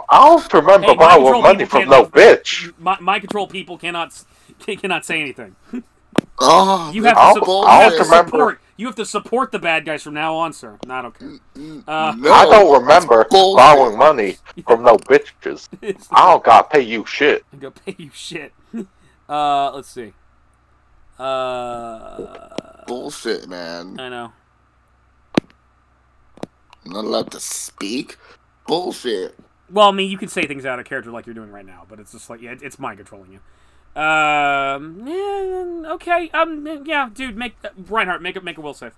I don't remember Hey, borrowing money from no bitch. Mind control people cannot say anything. Oh, You have to support the bad guys from now on, sir. Not okay. No, I don't remember borrowing money from no bitches. I don't gotta pay you shit. I'm gonna pay you shit. Let's see. bullshit, man. I know. I'm not allowed to speak. Bullshit. Well, I mean, you can say things out of character like you're doing right now, but it's just like, yeah, it's mind controlling you. Okay. Yeah, dude, Reinhardt, make a will save.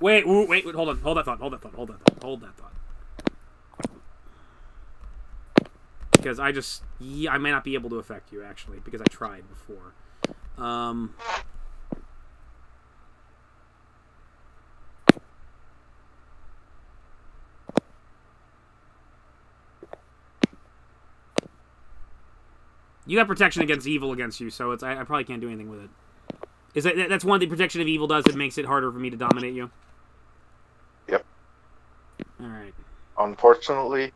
Wait, hold on. Hold that thought. Because I may not be able to affect you, actually, because I tried before. You have protection against evil against you, so I probably can't do anything with it. That's one of the protection of evil does. It makes it harder for me to dominate you. Yep. All right. Unfortunately,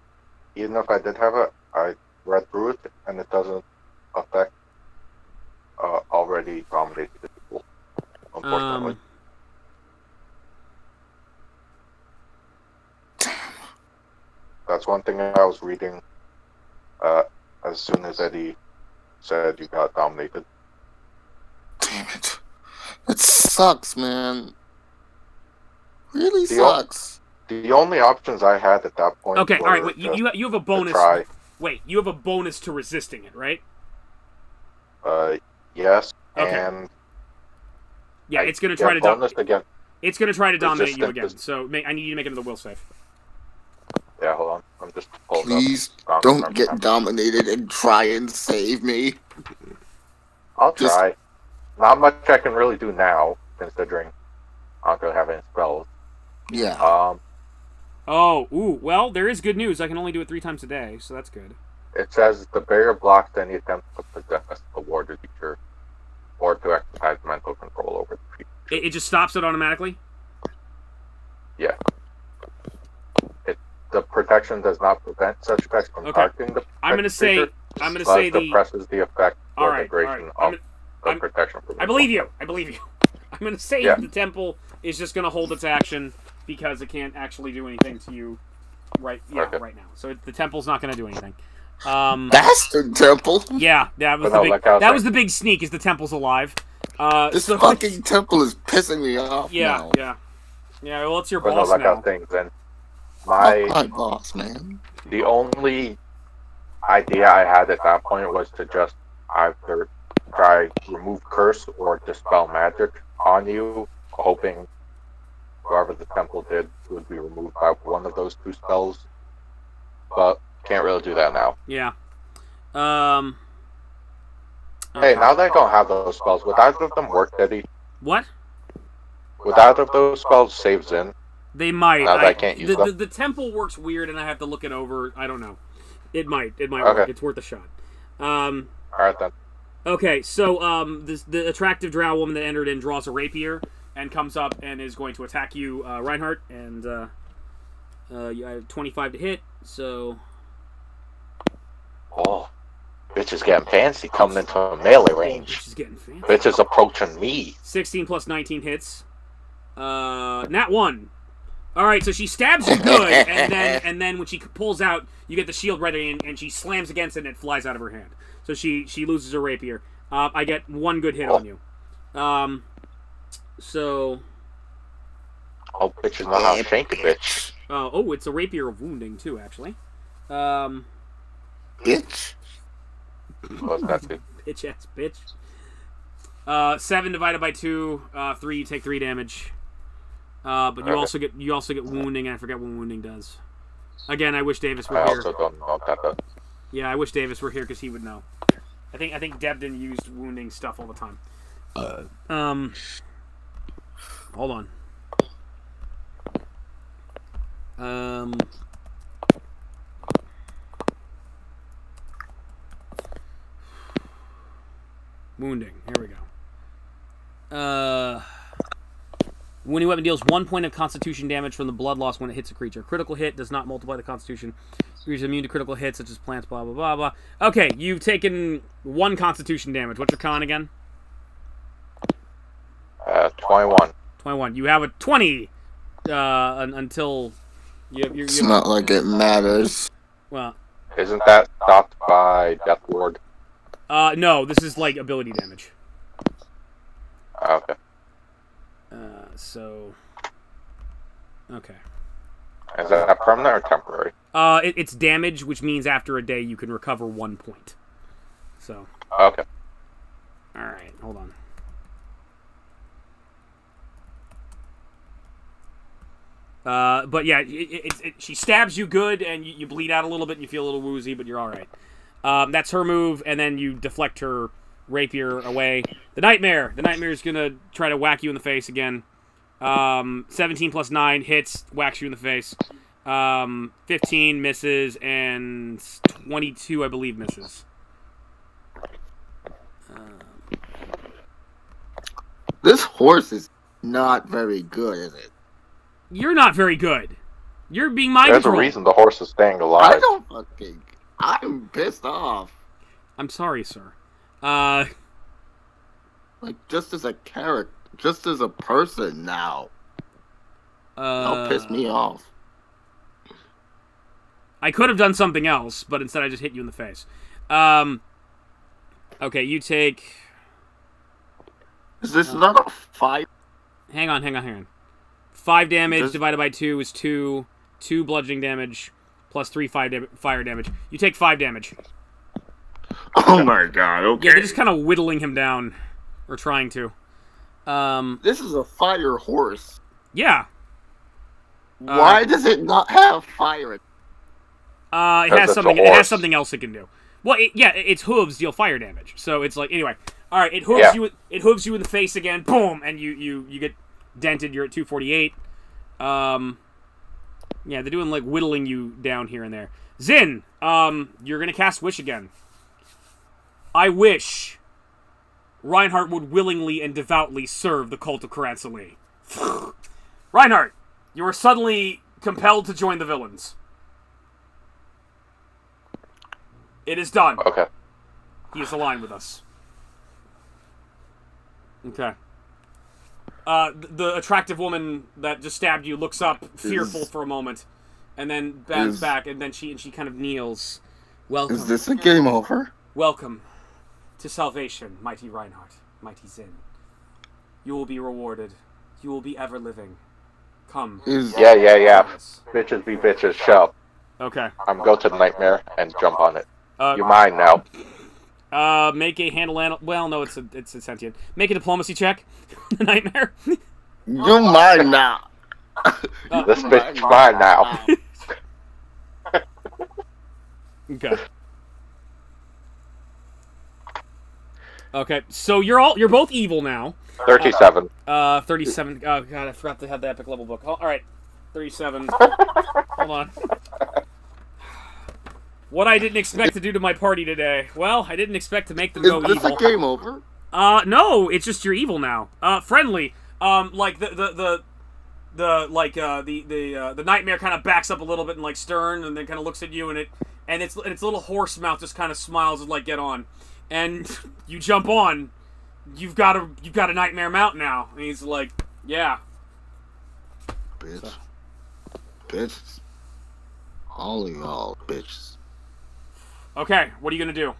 even if I did have it, I read through it, and it doesn't affect already dominated people. Unfortunately. That's one thing I was reading as soon as Eddie said you got dominated. Damn it. It sucks, man. Really sucks. The only options I had at that point. Okay, all right. Wait, you have a bonus. Wait, you have a bonus to resisting it, right? Yes. Okay. And yeah, it's gonna try to again. It's gonna try to dominate you again. So I need you to make another will save. Yeah, hold on. I'm just pulling Please up. don't get dominated and try and save me. I'll try. Not much I can really do now, considering I don't really have any spells. Yeah. Well, there is good news. I can only do it 3 times a day, so that's good. It says the barrier blocks any attempt to possess the warded creature or to exercise mental control over the creature. It just stops it automatically? Yeah. The protection does not prevent such effects from targeting the I'm gonna say suppresses the effect or degradation of the protection. I believe you. I'm gonna say the temple is just gonna hold its action because it can't actually do anything to you right now. So the temple's not gonna do anything. Bastard temple. Yeah, that was the big sneak. Is the temple's alive? This fucking temple is pissing me off. Yeah. Well, it's your but boss now. Things and my boss, man. The only idea I had at that point was to just either try remove curse or dispel magic on you, hoping whoever the temple did would be removed by one of those 2 spells. But can't really do that now. Yeah. Hey, now that I don't have those spells, would either of them work, Eddie? What? Would either of those spells save Zyn? They might. Now that I can't use them? The temple works weird, and I have to look it over. I don't know. It might work. It's worth a shot. Alright then. Okay, so the attractive drow woman that entered in draws a rapier and comes up and is going to attack you, Reinhardt, and you have 25 to hit, so... Oh, bitch is getting fancy coming into a melee range. Bitch is getting fancy. Bitch is approaching me. 16 plus 19 hits. Nat 1. Alright, so she stabs you good, and then when she pulls out, you get the shield ready, and she slams against it, and it flies out of her hand. So she loses her rapier. I get 1 good hit on you. So All bitches know how to shank a bitch. Oh, it's a rapier of wounding too, actually. Bitch. What's that too? Bitch ass bitch. 7 divided by 2, 3. You take 3 damage. But you Okay. also get wounding, and I forget what wounding does. Again, I wish Davis were I here. also don't know what that does. Yeah, I wish Davis were here because he would know. I think Debden used wounding stuff all the time. Hold on. Wounding. Here we go. Wounding weapon deals 1 point of constitution damage from the blood loss when it hits a creature. Critical hit does not multiply the constitution. Creatures immune to critical hits such as plants, blah, blah, blah, blah. Okay, you've taken 1 constitution damage. What's your con again? 21. 21. You have a 20 until It's not like it matters. Well, Isn't that stopped by Death Ward? no, this is like ability damage. Okay. So, okay. Is that permanent or temporary? It's damage, which means after a day you can recover 1 point. So, Okay. all right, hold on. But yeah, she stabs you good, and you bleed out a little bit, and you feel a little woozy, but you're all right. That's her move, and then you deflect her rapier away. The Nightmare is gonna try to whack you in the face again. 17 plus 9 hits, whacks you in the face. 15 misses, and 22, I believe, misses. This horse is not very good, is it? You're not very good. You're being mind There's controlled. a reason the horse is staying I alive. don't fucking... I'm pissed off. I'm sorry, sir. Like, just as a character, just as a person now. Don't piss me off. I could have done something else, but instead I just hit you in the face. Okay, you take... Is this not a fight? Hang on. 5 damage divided by 2 is 2. 2 bludgeoning damage plus 3 fire damage. You take 5 damage. Oh my god, okay. Yeah, they're just kind of whittling him down. Or trying to. This is a fire horse. Yeah. Why does it not have fire? It has something else it can do. Well, its hooves deal fire damage. So it's like, anyway. Alright, it hooves you in the face again. Boom! And you get dented. You're at 248. Yeah, they're doing, like, whittling you down here and there. Zyn, you're gonna cast Wish again. I wish Reinhardt would willingly and devoutly serve the cult of Caranthali. Reinhardt, you are suddenly compelled to join the villains. It is done. Okay. He is aligned with us. Okay. The attractive woman that just stabbed you looks up, fearful for a moment, and then bends back, and then she kind of kneels. Welcome. Is this a game over? Welcome to salvation, mighty Reinhardt, mighty Zyn. You will be rewarded. You will be ever living. Come. Yeah. Bitches be bitches, shut up. Okay. I'm go to the Nightmare and jump on it. You're mine now. Make a handle. Well, no, it's a sentient. Make a diplomacy check. The Nightmare. You're mine now. This bitch mine now. Okay. Okay, so you're both evil now. 37. 37. Oh god, I forgot to have the epic level book. Oh, all right, 37. Hold on. What I didn't expect to do to my party today. Well, I didn't expect to make them go Is this evil. a game over? No, it's just you're evil now. Friendly. Like the Nightmare kind of backs up a little bit and like stern, and then kind of looks at you, and its little horse mouth just kind of smiles and like, get on, and you jump on. You've got a Nightmare mount now, and he's like, yeah. Bitch. So. Bitches. All of y'all bitches. Okay, what are you gonna do?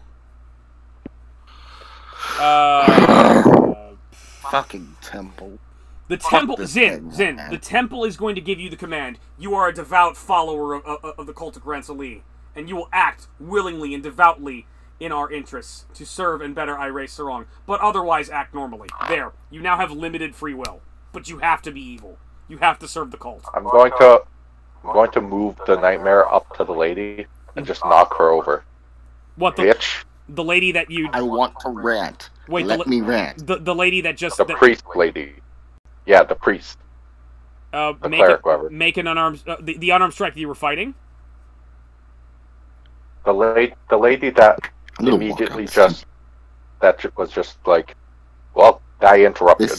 Fucking temple. The temple, this Zyn, thing, man. the temple is going to give you the command. You are a devout follower of the cult of Gransali, and you will act willingly and devoutly in our interests to serve and better Irae Sarong, but otherwise act normally. There, you now have limited free will, but you have to be evil. You have to serve the cult. I'm going to move the nightmare up to the lady and just knock her over. What, Bitch. the lady that you... I want to rant. Wait, Let me rant. The lady that just... The priest lady. Yeah, the priest. The cleric, whatever. Make an unarmed... the unarmed strike that you were fighting? The lady that immediately just... That was just like... Well, I interrupted.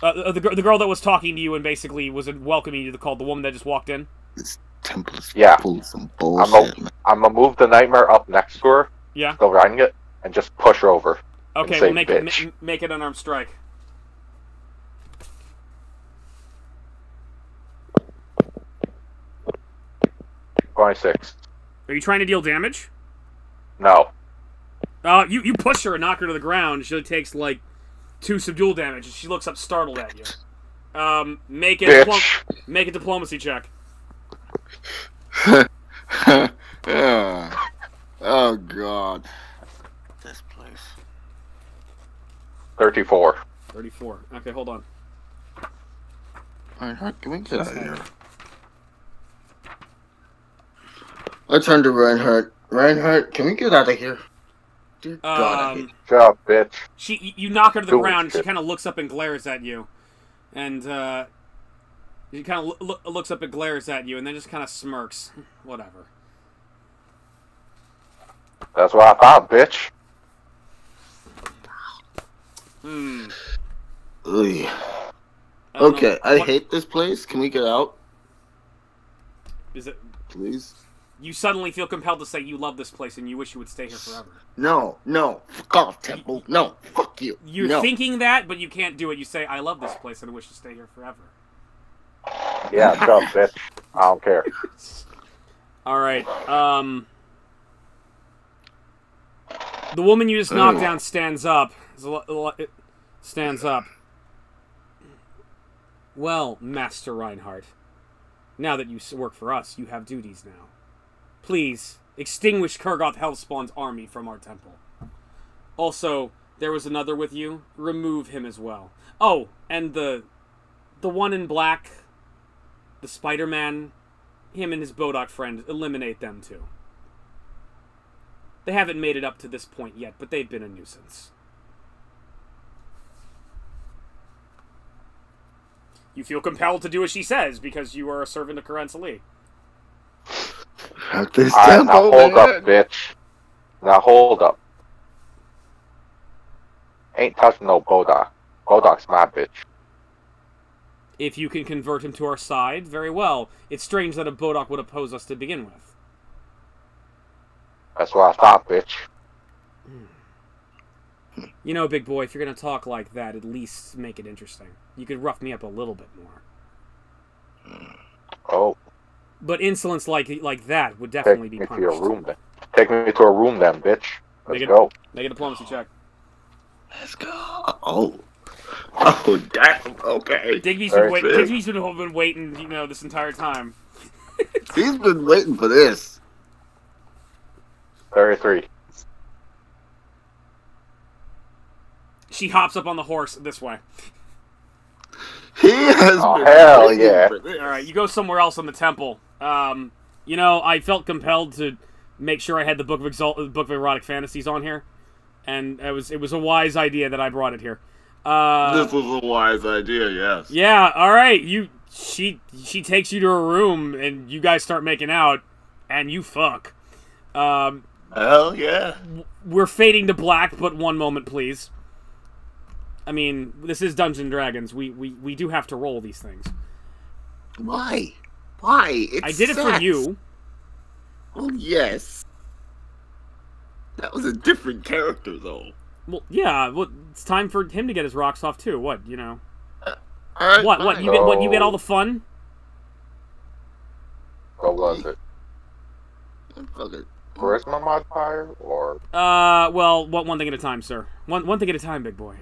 The girl that was talking to you and basically was welcoming you to the cult, the woman that just walked in? This temple is full of some I'm bullshit. gonna move the nightmare up next to her. Yeah. Still riding it, and just push her over. Okay, say, well, make it an unarmed strike. $26. Are you trying to deal damage? No. You push her and knock her to the ground. She takes, like, 2 subdual damage, and she looks up startled at you. Make a diplomacy check. Oh, God. This place. 34. 34. Okay, hold on. Reinhardt, can we get out of here? I turn to Reinhardt. Reinhardt, can we get out of here? Dear God, I hate Shut up, bitch. You knock her to the Do ground, and shit. she kind of looks up and glares at you. And, she kind of looks up and glares at you, and then just kind of smirks. Whatever. That's what I thought, bitch. Ugh. Okay, I hate this place. Can we get out, Is it... please? You suddenly feel compelled to say you love this place and you wish you would stay here forever. No. Fuck off, Temple. No. Fuck you. You're thinking that, but you can't do it. You say, I love this place and I wish to stay here forever. Yeah, shut up, bitch. I don't care. Alright, the woman you just knocked down stands up. Stands up. Well, Master Reinhardt, now that you work for us, you have duties now. Please, extinguish Kurgoth Hellspawn's army from our temple. Also, there was another with you. Remove him as well. Oh, and the one in black, the Spider-Man, him and his Bodok friend, eliminate them too. They haven't made it up to this point yet, but they've been a nuisance. You feel compelled to do as she says, because you are a servant of Gransali. At this Alright, temple, now hold man. up, bitch. Now hold up. Ain't touching no Bodok. Bodok's my bitch. If you can convert him to our side, very well. It's strange that a Bodok would oppose us to begin with. That's what I thought, bitch. You know, big boy, if you're going to talk like that, at least make it interesting. You could rough me up a little bit more. Oh. But insolence like that would definitely be Take me punished. to your room, then. Take me to a room, then, bitch. Let's go. Make a diplomacy check. Let's go. Oh, damn. Okay. Digby's been waiting, you know, this entire time. He's been waiting for this. 33. She hops up on the horse this way. He has been hell waiting yeah. for this. Alright, you go somewhere else in the temple. You know, I felt compelled to make sure I had the Book of Erotic Fantasies on here. And it was a wise idea that I brought it here. This was a wise idea, yes. Yeah, alright, she takes you to her room and you guys start making out and you fuck. Hell yeah. We're fading to black, but one moment, please. I mean, this is Dungeons & Dragons. We do have to roll these things. Why? Why? It's I did it sex. for you. Oh, yes. That was a different character, though. Well, yeah. Well, it's time for him to get his rocks off too. What, you know? Alright, What? fine. You get all the fun? What was it? Fuck it. Charisma modifier, or... Well, one thing at a time, sir. One thing at a time, big boy.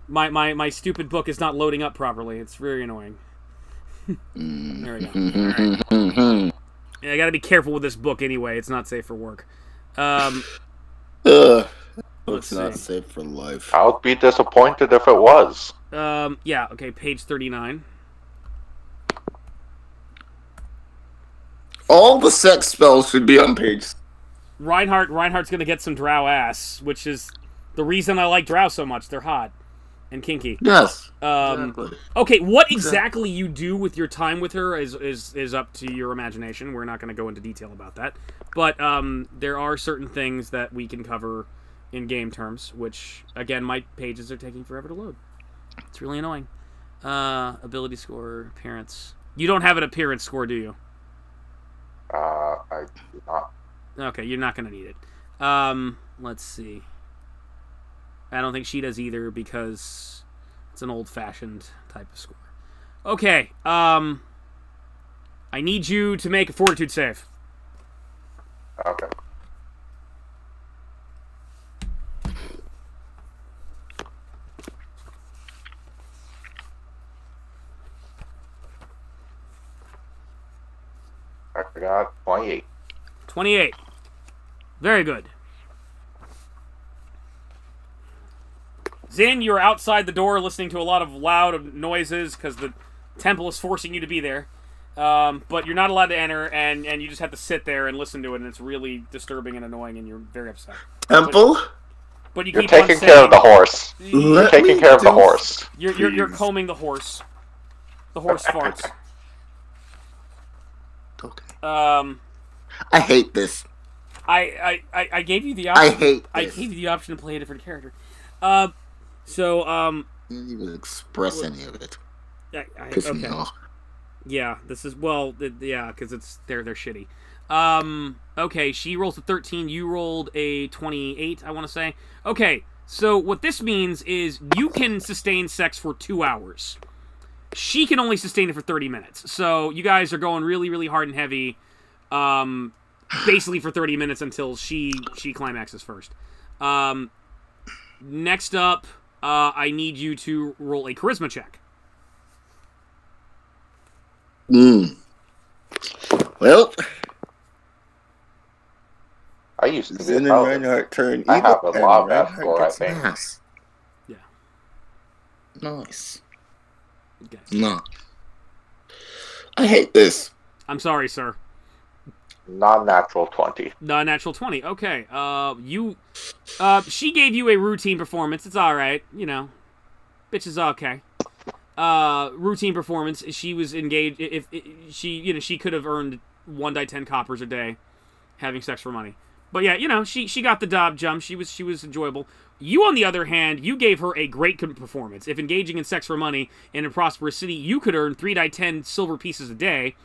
My stupid book is not loading up properly. It's very annoying. There we go. Alright. Yeah, I gotta be careful with this book anyway. It's not safe for work. It's not safe for life. I would be disappointed if it was. Yeah, okay, page 39. All the sex spells should be on page. Reinhardt's gonna get some drow ass, which is the reason I like drow so much. They're hot and kinky. Yes. Exactly. Okay, what exactly you do with your time with her is up to your imagination. We're not going to go into detail about that. But there are certain things that we can cover in game terms, which, again, my pages are taking forever to load. It's really annoying. Ability score, appearance. You don't have an appearance score, do you? I do not. Okay, you're not going to need it. Let's see. I don't think she does either because it's an old-fashioned type of score. Okay, I need you to make a fortitude save. Okay. I got 28. 28. Very good. Zyn, you're outside the door listening to a lot of loud noises because the temple is forcing you to be there. But you're not allowed to enter, and you just have to sit there and listen to it, and it's really disturbing and annoying, and you're very upset. Temple? But you You're keep on taking saying, care of the horse. You're You're taking care of the horse. You're combing the horse. The horse farts. Okay. I hate this. I gave you the option. I hate this. I gave you the option to play a different character. You didn't even express any of it. Piss me off. Yeah, this is yeah, because they're shitty. Okay, she rolls a 13. You rolled a 28. I want to say. Okay, so what this means is you can sustain sex for 2 hours. She can only sustain it for 30 minutes. So you guys are going really, really hard and heavy. Basically for 30 minutes until she climaxes first. Next up, I need you to roll a charisma check. Well, I used to be Zyn and Reinhardt turn I have a evil, lot and of that Reinhardt score, I gets think. ass. Yeah. Nice. Okay. No. I hate this. I'm sorry, sir. Non-natural 20. Non-natural 20. Okay. She gave you a routine performance. It's all right. You know, bitch is okay. Routine performance. She was engaged. If she could have earned 1 die 10 coppers a day, having sex for money. But yeah, she got the job jump. She was enjoyable. You, on the other hand, you gave her a great performance. If engaging in sex for money in a prosperous city, you could earn 3 die 10 silver pieces a day.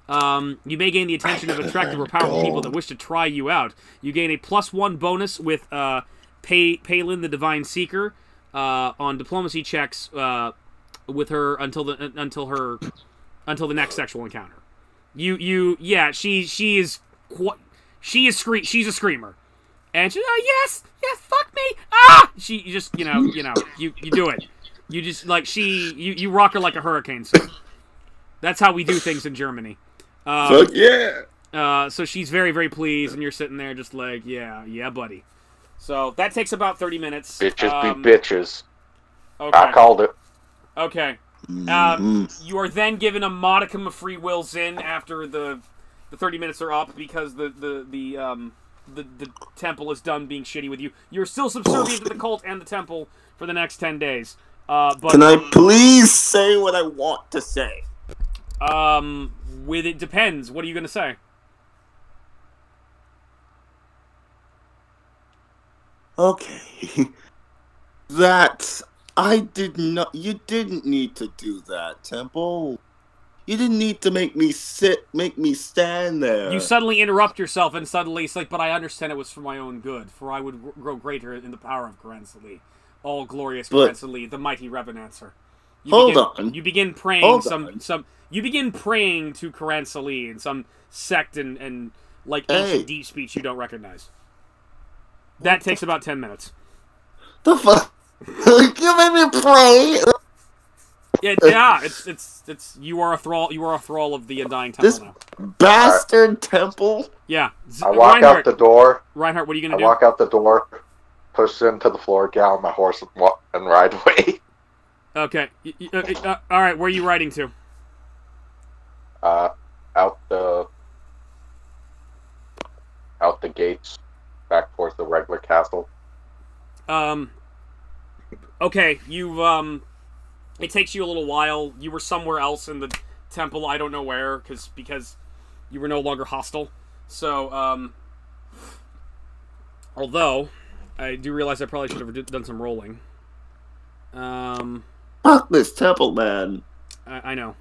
You may gain the attention of attractive or powerful people that wish to try you out. You gain a +1 bonus with Palin the Divine Seeker on diplomacy checks with her until the next sexual encounter. She's a screamer, and she's yes, fuck me, you just you do it. You just you rock her like a hurricane. So that's how we do things in Germany. Fuck yeah. So she's very, very pleased, and you're sitting there just like, yeah, buddy. So that takes about 30 minutes. Bitches be bitches. Okay. I called it. Okay. You are then given a modicum of free will, Zyn, after the 30 minutes are up, because the temple is done being shitty with you. You're still subservient to the cult and the temple for the next 10 days. But can I please say what I want to say? It depends. What are you going to say? Okay. That I did not. You didn't need to do that, Temple. You didn't need to make me stand there. You suddenly interrupt yourself, and suddenly it's like, but I understand it was for my own good, for I would grow greater in the power of Carencelee. All glorious Carencelee, the mighty Revenancer. You begin praying you begin praying to Carencelee in some sect and ancient deep speech you don't recognize. That takes about 10 minutes. The fuck? You made me play. Yeah. It's you are a thrall. You are a thrall of the Undying Temple This now. bastard temple. Yeah. I walk out the door. Reinhardt, what are you gonna I do? walk out the door, push into the floor, get on my horse, and ride away. Okay. All right. Where are you riding to? Out the gates, back towards the regular castle. Okay. It takes you a little while. You were somewhere else in the temple. I don't know where, because you were no longer hostile. So, although I do realize I probably should have done some rolling. Fuck this temple, man. I know.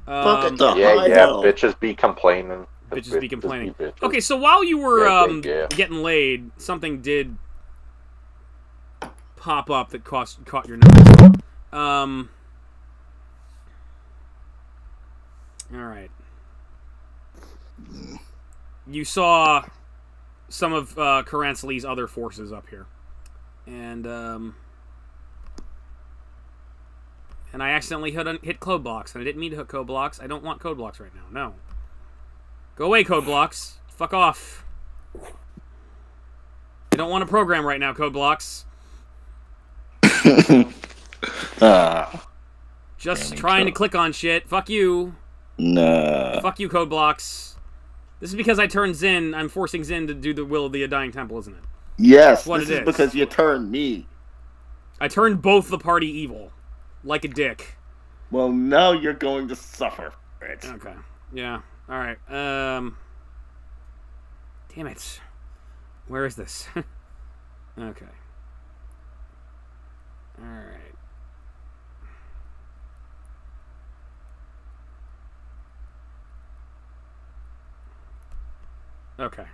Fuck it, the Yeah, high hell. bitches be complaining. Bitches be complaining. Bitches. Okay, so while you were Yeah. getting laid, something did pop up that caught your notice. All right. You saw some of Karansali's other forces up here, and I accidentally hit code blocks, and I didn't mean to hit code blocks. I don't want code blocks right now. No. Go away, code blocks. Fuck off. I don't want to program right now, code blocks. Just trying to click on shit. Fuck you. Nah. Fuck you, code blocks. This is because I turned Zyn. I'm forcing Zyn to do the will of the Undying Temple, isn't it? Yes, what this it is is. because you turned me. I turned both the party evil. Like a dick. Well, now you're going to suffer. Right. Okay. Yeah. Alright. Damn it. Where is this? Okay. Alright. Okay.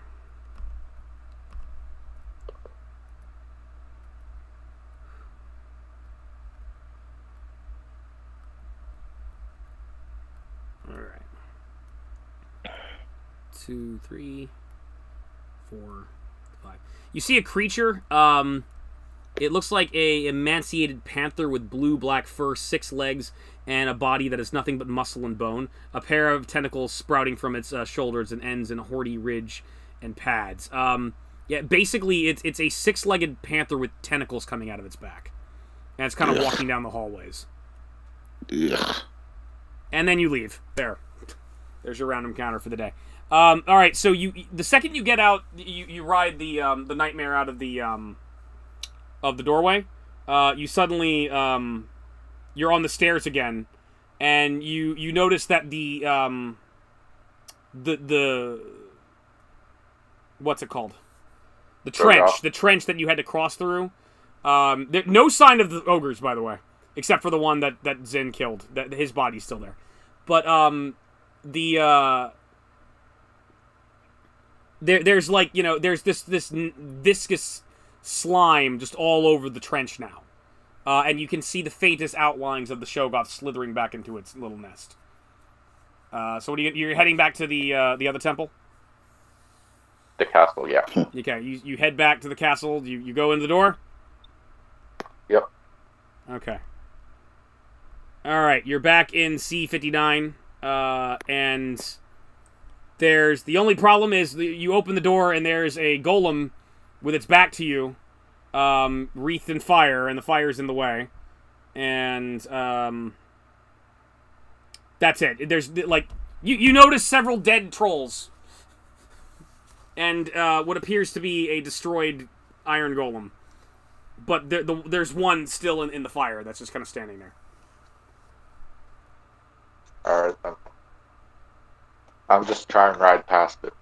Alright. 2, 3, 4, 5. You see a creature. It looks like a emaciated panther with blue-black fur, 6 legs, and a body that is nothing but muscle and bone. A pair of tentacles sprouting from its shoulders and ends in a horny ridge and pads. Yeah, basically, it's a 6-legged panther with tentacles coming out of its back. And it's kind of walking down the hallways. Yeah. And then you leave. There's your random counter for the day. All right, so the second you get out, you ride the nightmare out of the doorway. You suddenly you're on the stairs again, and you notice that the what's it called? The trench that you had to cross through. No sign of the ogres, by the way, except for the one that Zyn killed. That his body's still there, but there's like, you know, there's this viscous slime just all over the trench now, and you can see the faintest outlines of the Shoggoth slithering back into its little nest. So what you're heading back to the other temple? The castle, yeah. Okay, you head back to the castle. You go in the door? Yep. Okay. Alright, you're back in C-59, and the only problem is you open the door and there's a golem with its back to you, wreathed in fire, and the fire's in the way. And, that's it. There's, like, you notice several dead trolls. And, what appears to be a destroyed iron golem. But there's one still in the fire that's just kind of standing there. Alright, then. I'm just trying to ride past it.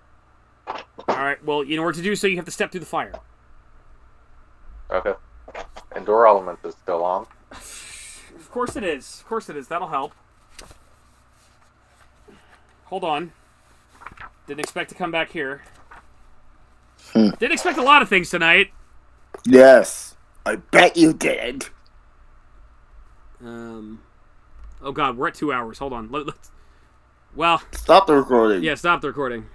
Alright, well, in order to do so, you have to step through the fire. Okay. Indoor element is still on. Of course it is. Of course it is. That'll help. Hold on. Didn't expect to come back here. Didn't expect a lot of things tonight. Yes. I bet you did. Oh god, we're at 2 hours. Hold on. Well, stop the recording. Yeah, stop the recording.